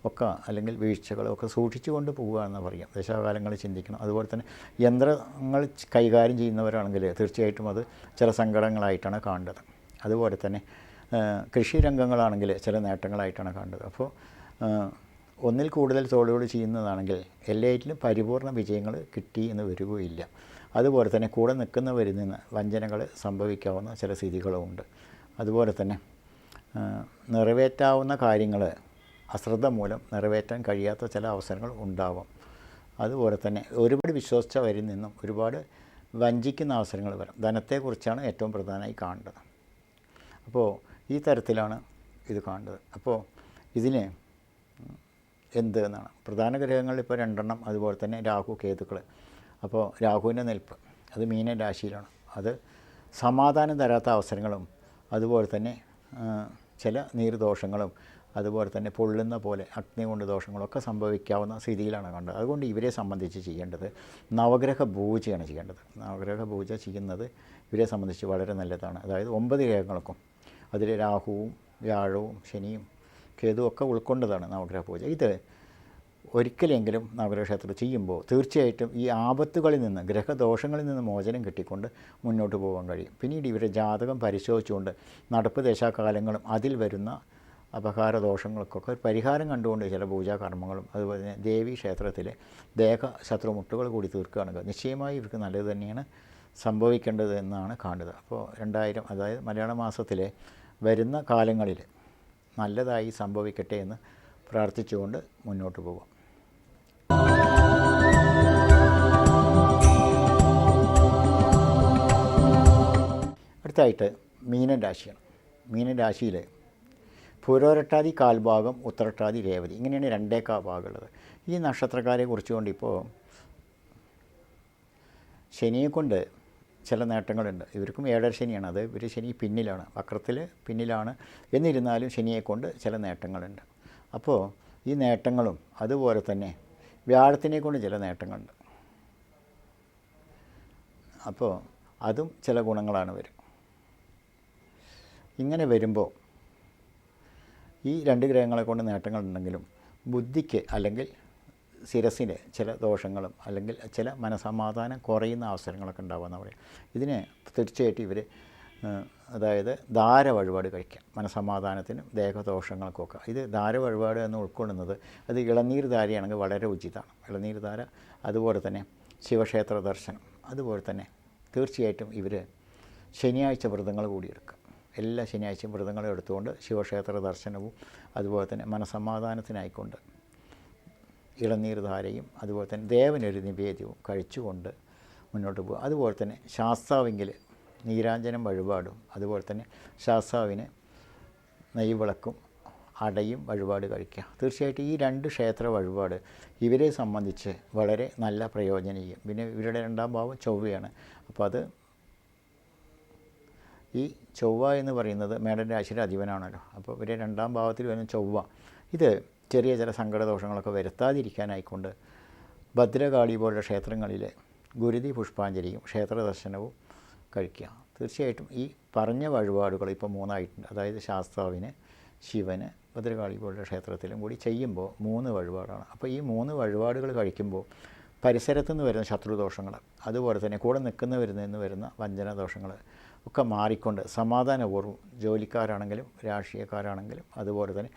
ഒക്കെ അല്ലെങ്കിൽ വീഴ്ചകളൊക്കെ സൂക്ഷിച്ചുകൊണ്ട് പോകുക എന്ന് പറയാം. ദശാകാലങ്ങൾ ചിന്തിക്കണം. അതുപോലെ തന്നെ യന്ത്രങ്ങൾ കൈകാര്യം ചെയ്യുന്നവരാണെങ്കിൽ തീർച്ചയായിട്ടും അത് ചില സങ്കടങ്ങളായിട്ടാണ് കാണേണ്ടത്. അതുപോലെ തന്നെ കൃഷി രംഗങ്ങളാണെങ്കിൽ ചില നേട്ടങ്ങളായിട്ടാണ് കാണേണ്ടത്. അപ്പോൾ ഒന്നിൽ കൂടുതൽ തൊഴിലുകൾ ചെയ്യുന്നതാണെങ്കിൽ എല്ലാറ്റിലും പരിപൂർണ വിജയങ്ങൾ കിട്ടി എന്ന് വരികയില്ല. അതുപോലെ തന്നെ കൂടെ നിൽക്കുന്നവരിൽ നിന്ന് വഞ്ചനകൾ സംഭവിക്കാവുന്ന ചില സ്ഥിതികളുമുണ്ട്. അതുപോലെ തന്നെ നിറവേറ്റാവുന്ന കാര്യങ്ങൾ അശ്രദ്ധ മൂലം നിറവേറ്റാൻ കഴിയാത്ത ചില അവസരങ്ങൾ ഉണ്ടാവാം. അതുപോലെ തന്നെ ഒരുപാട് വിശ്വസിച്ചവരിൽ നിന്നും ഒരുപാട് വഞ്ചിക്കുന്ന അവസരങ്ങൾ വരാം. ധനത്തെക്കുറിച്ചാണ് ഏറ്റവും പ്രധാനമായി കാണേണ്ടത്. അപ്പോൾ ഈ തരത്തിലാണ് ഇത് കാണേണ്ടത്. അപ്പോൾ ഇതിന് എന്ത് എന്നാണ് പ്രധാന ഗ്രഹങ്ങളിൽ ഇപ്പോൾ 2 അതുപോലെ തന്നെ രാഹു കേതുക്കൾ. അപ്പോൾ രാഹുവിൻ്റെ നിൽപ്പ് അത് മീന രാശിയിലാണ്. അത് സമാധാനം തരാത്ത അവസരങ്ങളും അതുപോലെ തന്നെ ചില നീർദോഷങ്ങളും അതുപോലെ തന്നെ പൊള്ളുന്ന പോലെ അഗ്നി കൊണ്ട് ദോഷങ്ങളൊക്കെ സംഭവിക്കാവുന്ന സ്ഥിതിയിലാണ് കണ്ടത്. അതുകൊണ്ട് ഇവരെ സംബന്ധിച്ച് ചെയ്യേണ്ടത് നവഗ്രഹ പൂജയാണ് ചെയ്യേണ്ടത്. നവഗ്രഹ പൂജ ചെയ്യുന്നത് ഇവരെ സംബന്ധിച്ച് വളരെ നല്ലതാണ്. അതായത് 9 ഗ്രഹങ്ങൾക്കും അതിൽ രാഹുവും വ്യാഴവും ശനിയും കേതുവും ഒക്കെ ഉൾക്കൊണ്ടതാണ് നവഗ്രഹ പൂജ. ഇത് ഒരിക്കലെങ്കിലും നവഗ്രഹക്ഷേത്രം ചെയ്യുമ്പോൾ തീർച്ചയായിട്ടും ഈ ആപത്തുകളിൽ നിന്ന് ഗ്രഹദോഷങ്ങളിൽ നിന്ന് മോചനം കിട്ടിക്കൊണ്ട് മുന്നോട്ട് പോകാൻ കഴിയും. പിന്നീട് ഇവരുടെ ജാതകം പരിശോധിച്ചുകൊണ്ട് നടപ്പ് ദശാകാലങ്ങളും അതിൽ വരുന്ന അപകാര ദോഷങ്ങൾക്കൊക്കെ പരിഹാരം കണ്ടുകൊണ്ട് ചില പൂജാകർമ്മങ്ങളും അതുപോലെ തന്നെ ദേവീ ക്ഷേത്രത്തിലെ ശത്രുമുട്ടുകൾ കൂടി തീർക്കുകയാണെങ്കിൽ നിശ്ചയമായി ഇവർക്ക് നല്ലത് തന്നെയാണ് സംഭവിക്കേണ്ടത് എന്നാണ് കാണുന്നത്. അപ്പോൾ 2000 അതായത് മലയാള മാസത്തിലെ വരുന്ന കാലങ്ങളിൽ നല്ലതായി സംഭവിക്കട്ടെ എന്ന് പ്രാർത്ഥിച്ചുകൊണ്ട് മുന്നോട്ട് പോകാം. അടുത്തായിട്ട് മീനൻ രാശിയാണ്. മീനൻ രാശിയിൽ പൂരോരട്ടാതി കാൽഭാഗം ഉത്തരട്ടാതി രേവതി ഇങ്ങനെയാണ് 2 ഭാഗമുള്ളത്. ഈ നക്ഷത്രക്കാരെ കുറിച്ചുകൊണ്ട് ഇപ്പോൾ ശനിയെ കൊണ്ട് ചില നേട്ടങ്ങളുണ്ട്. ഇവർക്കും 7ര ശനിയാണ്. അത് ഇവർ ശനി പിന്നിലാണ്, വക്രത്തിൽ പിന്നിലാണ്. എന്നിരുന്നാലും ശനിയെ കൊണ്ട് ചില നേട്ടങ്ങളുണ്ട്. അപ്പോൾ ഈ നേട്ടങ്ങളും അതുപോലെ തന്നെ വ്യാഴത്തിനെ കൊണ്ട് ചില നേട്ടങ്ങളുണ്ട്. അപ്പോൾ അതും ചില ഗുണങ്ങളാണ് വരും. ഇങ്ങനെ വരുമ്പോൾ ഈ 2 ഗ്രഹങ്ങളെ കൊണ്ട് നേട്ടങ്ങളുണ്ടെങ്കിലും ബുദ്ധിക്ക് അല്ലെങ്കിൽ ശിരസിന് ചില ദോഷങ്ങളും അല്ലെങ്കിൽ ചില മനസമാധാനം കുറയുന്ന അവസരങ്ങളൊക്കെ ഉണ്ടാകുമെന്ന് പറയാം. ഇതിന് തീർച്ചയായിട്ടും ഇവർ അതായത് ധാര വഴിപാട് കഴിക്കാം മനസമാധാനത്തിനും ദേഹദോഷങ്ങൾക്കൊക്കെ. ഇത് ധാര വഴിപാട് എന്ന് ഉൾക്കൊള്ളുന്നത് അത് ഇളനീർ ധാരയാണെങ്കിൽ വളരെ ഉചിതമാണ്. ഇളനീർ ധാര, അതുപോലെ തന്നെ ശിവക്ഷേത്ര ദർശനം, അതുപോലെ തന്നെ തീർച്ചയായിട്ടും ഇവർ ശനിയാഴ്ച വ്രതങ്ങൾ കൂടി എടുക്കുക. എല്ലാ ശനിയാഴ്ചയും വ്രതങ്ങളും എടുത്തുകൊണ്ട് ശിവക്ഷേത്ര ദർശനവും അതുപോലെ തന്നെ മനസമാധാനത്തിനായിക്കൊണ്ട് ഇളനീർ ധാരയും അതുപോലെ തന്നെ ദേവനൊരു നിവേദ്യവും കഴിച്ചുകൊണ്ട് മുന്നോട്ട് പോകുക. അതുപോലെ തന്നെ ശാസ്താവെങ്കിൽ നീരാഞ്ജനം വഴിപാടും അതുപോലെ തന്നെ ശാസ്താവിന് നെയ്വിളക്കും അടയും വഴിപാട് കഴിക്കുക. തീർച്ചയായിട്ടും ഈ 2 ക്ഷേത്ര വഴിപാട് ഇവരെ സംബന്ധിച്ച് വളരെ നല്ല പ്രയോജനം ചെയ്യും. പിന്നെ ഇവരുടെ 2ാം ഭാവം ചൊവ്വയാണ്. അപ്പോൾ അത് ഈ ചൊവ്വ എന്ന് പറയുന്നത് മേടൻ രാശിയുടെ അധിപനാണല്ലോ. അപ്പോൾ ഇവരെ 2ാം ഭാവത്തിൽ വരുന്ന ചൊവ്വ ഇത് ചെറിയ ചില സങ്കടദോഷങ്ങളൊക്കെ വരുത്താതിരിക്കാനായിക്കൊണ്ട് ഭദ്രകാളി പോലുള്ള ക്ഷേത്രങ്ങളിൽ ഗുരുതി പുഷ്പാഞ്ജലിയും ക്ഷേത്ര ദർശനവും കഴിക്കുക. തീർച്ചയായിട്ടും ഈ പറഞ്ഞ വഴിപാടുകൾ ഇപ്പോൾ 3 ആയിട്ടുണ്ട്. അതായത് ശാസ്താവിന്, ശിവന്, ഭദ്രകാളി പോലുള്ള ക്ഷേത്രത്തിലും കൂടി ചെയ്യുമ്പോൾ 3 വഴിപാടാണ്. അപ്പോൾ ഈ 3 വഴിപാടുകൾ കഴിക്കുമ്പോൾ പരിസരത്തു നിന്ന് വരുന്ന ശത്രുദോഷങ്ങൾ അതുപോലെ തന്നെ കൂടെ നിൽക്കുന്നവരിൽ നിന്ന് വരുന്ന വഞ്ചന ദോഷങ്ങൾ ഒക്കെ മാറിക്കൊണ്ട് സമാധാനപൂർവ്വം ജോലിക്കാരാണെങ്കിലും രാഷ്ട്രീയക്കാരാണെങ്കിലും അതുപോലെ തന്നെ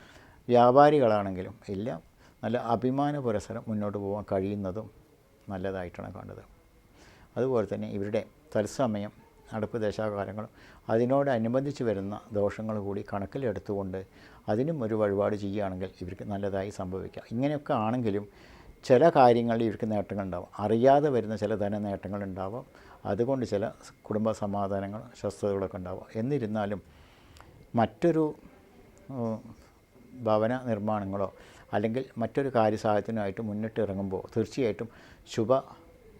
വ്യാപാരികളാണെങ്കിലും എല്ലാം നല്ല അഭിമാന പുരസരം മുന്നോട്ട് പോകാൻ കഴിയുന്നതും നല്ലതായിട്ടാണ് കണ്ടത്. അതുപോലെ തന്നെ ഇവരുടെ തത്സമയം നടപ്പ് ദശാകാലങ്ങളും അതിനോടനുബന്ധിച്ച് വരുന്ന ദോഷങ്ങൾ കൂടി കണക്കിലെടുത്തുകൊണ്ട് അതിനും ഒരു വഴിപാട് ചെയ്യുകയാണെങ്കിൽ ഇവർക്ക് നല്ലതായി സംഭവിക്കാം. ഇങ്ങനെയൊക്കെ ആണെങ്കിലും ചില കാര്യങ്ങളിൽ ഇവർക്ക് നേട്ടങ്ങളുണ്ടാവും, അറിയാതെ വരുന്ന ചില ധന നേട്ടങ്ങളുണ്ടാവും, അതുകൊണ്ട് ചില കുടുംബ സമാധാനങ്ങളും സ്വസ്ഥതകളൊക്കെ ഉണ്ടാവും. എന്നിരുന്നാലും മറ്റൊരു ഭവന നിർമ്മാണങ്ങളോ അല്ലെങ്കിൽ മറ്റൊരു കാര്യസാധ്യത്തിനായിട്ട് മുന്നിട്ട് ഇറങ്ങുമ്പോൾ തീർച്ചയായിട്ടും ശുഭ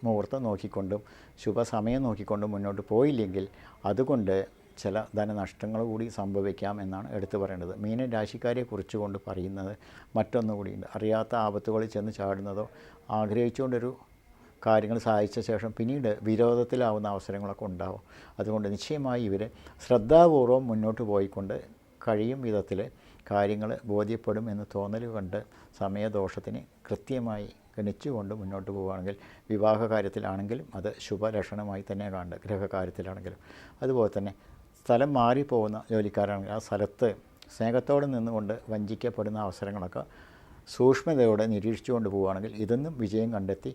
മുഹൂർത്തം നോക്കിക്കൊണ്ടും ശുഭസമയം നോക്കിക്കൊണ്ടും മുന്നോട്ട് പോയില്ലെങ്കിൽ അതുകൊണ്ട് ചില ധനനഷ്ടങ്ങൾ കൂടി സംഭവിക്കാം എന്നാണ് എടുത്തു പറയേണ്ടത്. മീനൻ രാശിക്കാരെ കുറിച്ചുകൊണ്ട് പറയുന്നത് മറ്റൊന്നുകൂടിയുണ്ട്. അറിയാത്ത ആപത്തുകളിൽ ചെന്ന് ചാടുന്നതോ ആഗ്രഹിച്ചുകൊണ്ടൊരു കാര്യങ്ങൾ സാധിച്ച ശേഷം പിന്നീട് വിരോധത്തിലാവുന്ന അവസരങ്ങളൊക്കെ ഉണ്ടാവും. അതുകൊണ്ട് നിശ്ചയമായി ഇവർ ശ്രദ്ധാപൂർവം മുന്നോട്ട് പോയിക്കൊണ്ട് കഴിയും വിധത്തിൽ കാര്യങ്ങൾ ബോധ്യപ്പെടും എന്ന് തോന്നൽ കണ്ട് സമയദോഷത്തിന് കൃത്യമായി ഗണിച്ചുകൊണ്ട് മുന്നോട്ട് പോവുകയാണെങ്കിൽ വിവാഹ കാര്യത്തിലാണെങ്കിലും അത് ശുഭലക്ഷണമായി തന്നെ കാണുന്നത്. ഗ്രഹകാര്യത്തിലാണെങ്കിലും അതുപോലെ തന്നെ സ്ഥലം മാറിപ്പോകുന്ന ജോലിക്കാരാണെങ്കിൽ ആ സ്ഥലത്ത് സ്നേഹത്തോടെ നിന്നുകൊണ്ട് വഞ്ചിക്കപ്പെടുന്ന അവസരങ്ങളൊക്കെ സൂക്ഷ്മതയോടെ നിരീക്ഷിച്ചുകൊണ്ട് പോവുകയാണെങ്കിൽ ഇതൊന്നും വിജയം കണ്ടെത്തി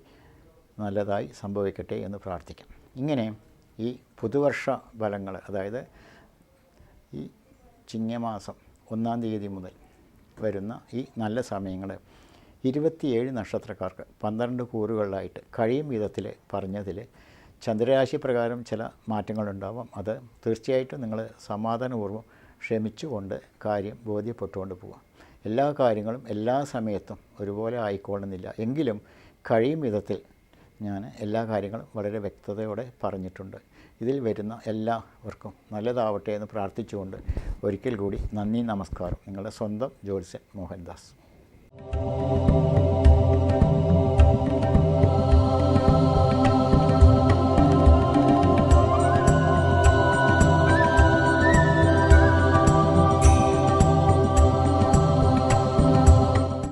നല്ലതായി സംഭവിക്കട്ടെ എന്ന് പ്രാർത്ഥിക്കാം. ഇങ്ങനെ ഈ പുതുവർഷ ഫലങ്ങൾ, അതായത് ഈ ചിങ്ങമാസം 1-ാം തീയതി മുതൽ വരുന്ന ഈ നല്ല സമയങ്ങൾ 27 നക്ഷത്രക്കാർക്ക് 12 കൂറുകളിലായിട്ട് കഴിയും വിധത്തിൽ പറഞ്ഞതിൽ ചന്ദ്രരാശി പ്രകാരം ചില മാറ്റങ്ങളുണ്ടാവും. അത് തീർച്ചയായിട്ടും നിങ്ങൾ സമാധാനപൂർവ്വം ക്ഷമിച്ചുകൊണ്ട് കാര്യം ബോധ്യപ്പെട്ടുകൊണ്ട് പോകാം. എല്ലാ കാര്യങ്ങളും എല്ലാ സമയത്തും ഒരുപോലെ ആയിക്കൊള്ളുന്നില്ല, എങ്കിലും കഴിയും വിധത്തിൽ ഞാൻ എല്ലാ കാര്യങ്ങളും വളരെ വ്യക്തതയോടെ പറഞ്ഞിട്ടുണ്ട്. ഇതിൽ വരുന്ന എല്ലാവർക്കും നല്ലതാവട്ടെ എന്ന് പ്രാർത്ഥിച്ചുകൊണ്ട് ഒരിക്കൽ കൂടി നന്ദി, നമസ്കാരം. നിങ്ങളുടെ സ്വന്തം ജ്യോത്സ്യൻ മോഹൻദാസ്.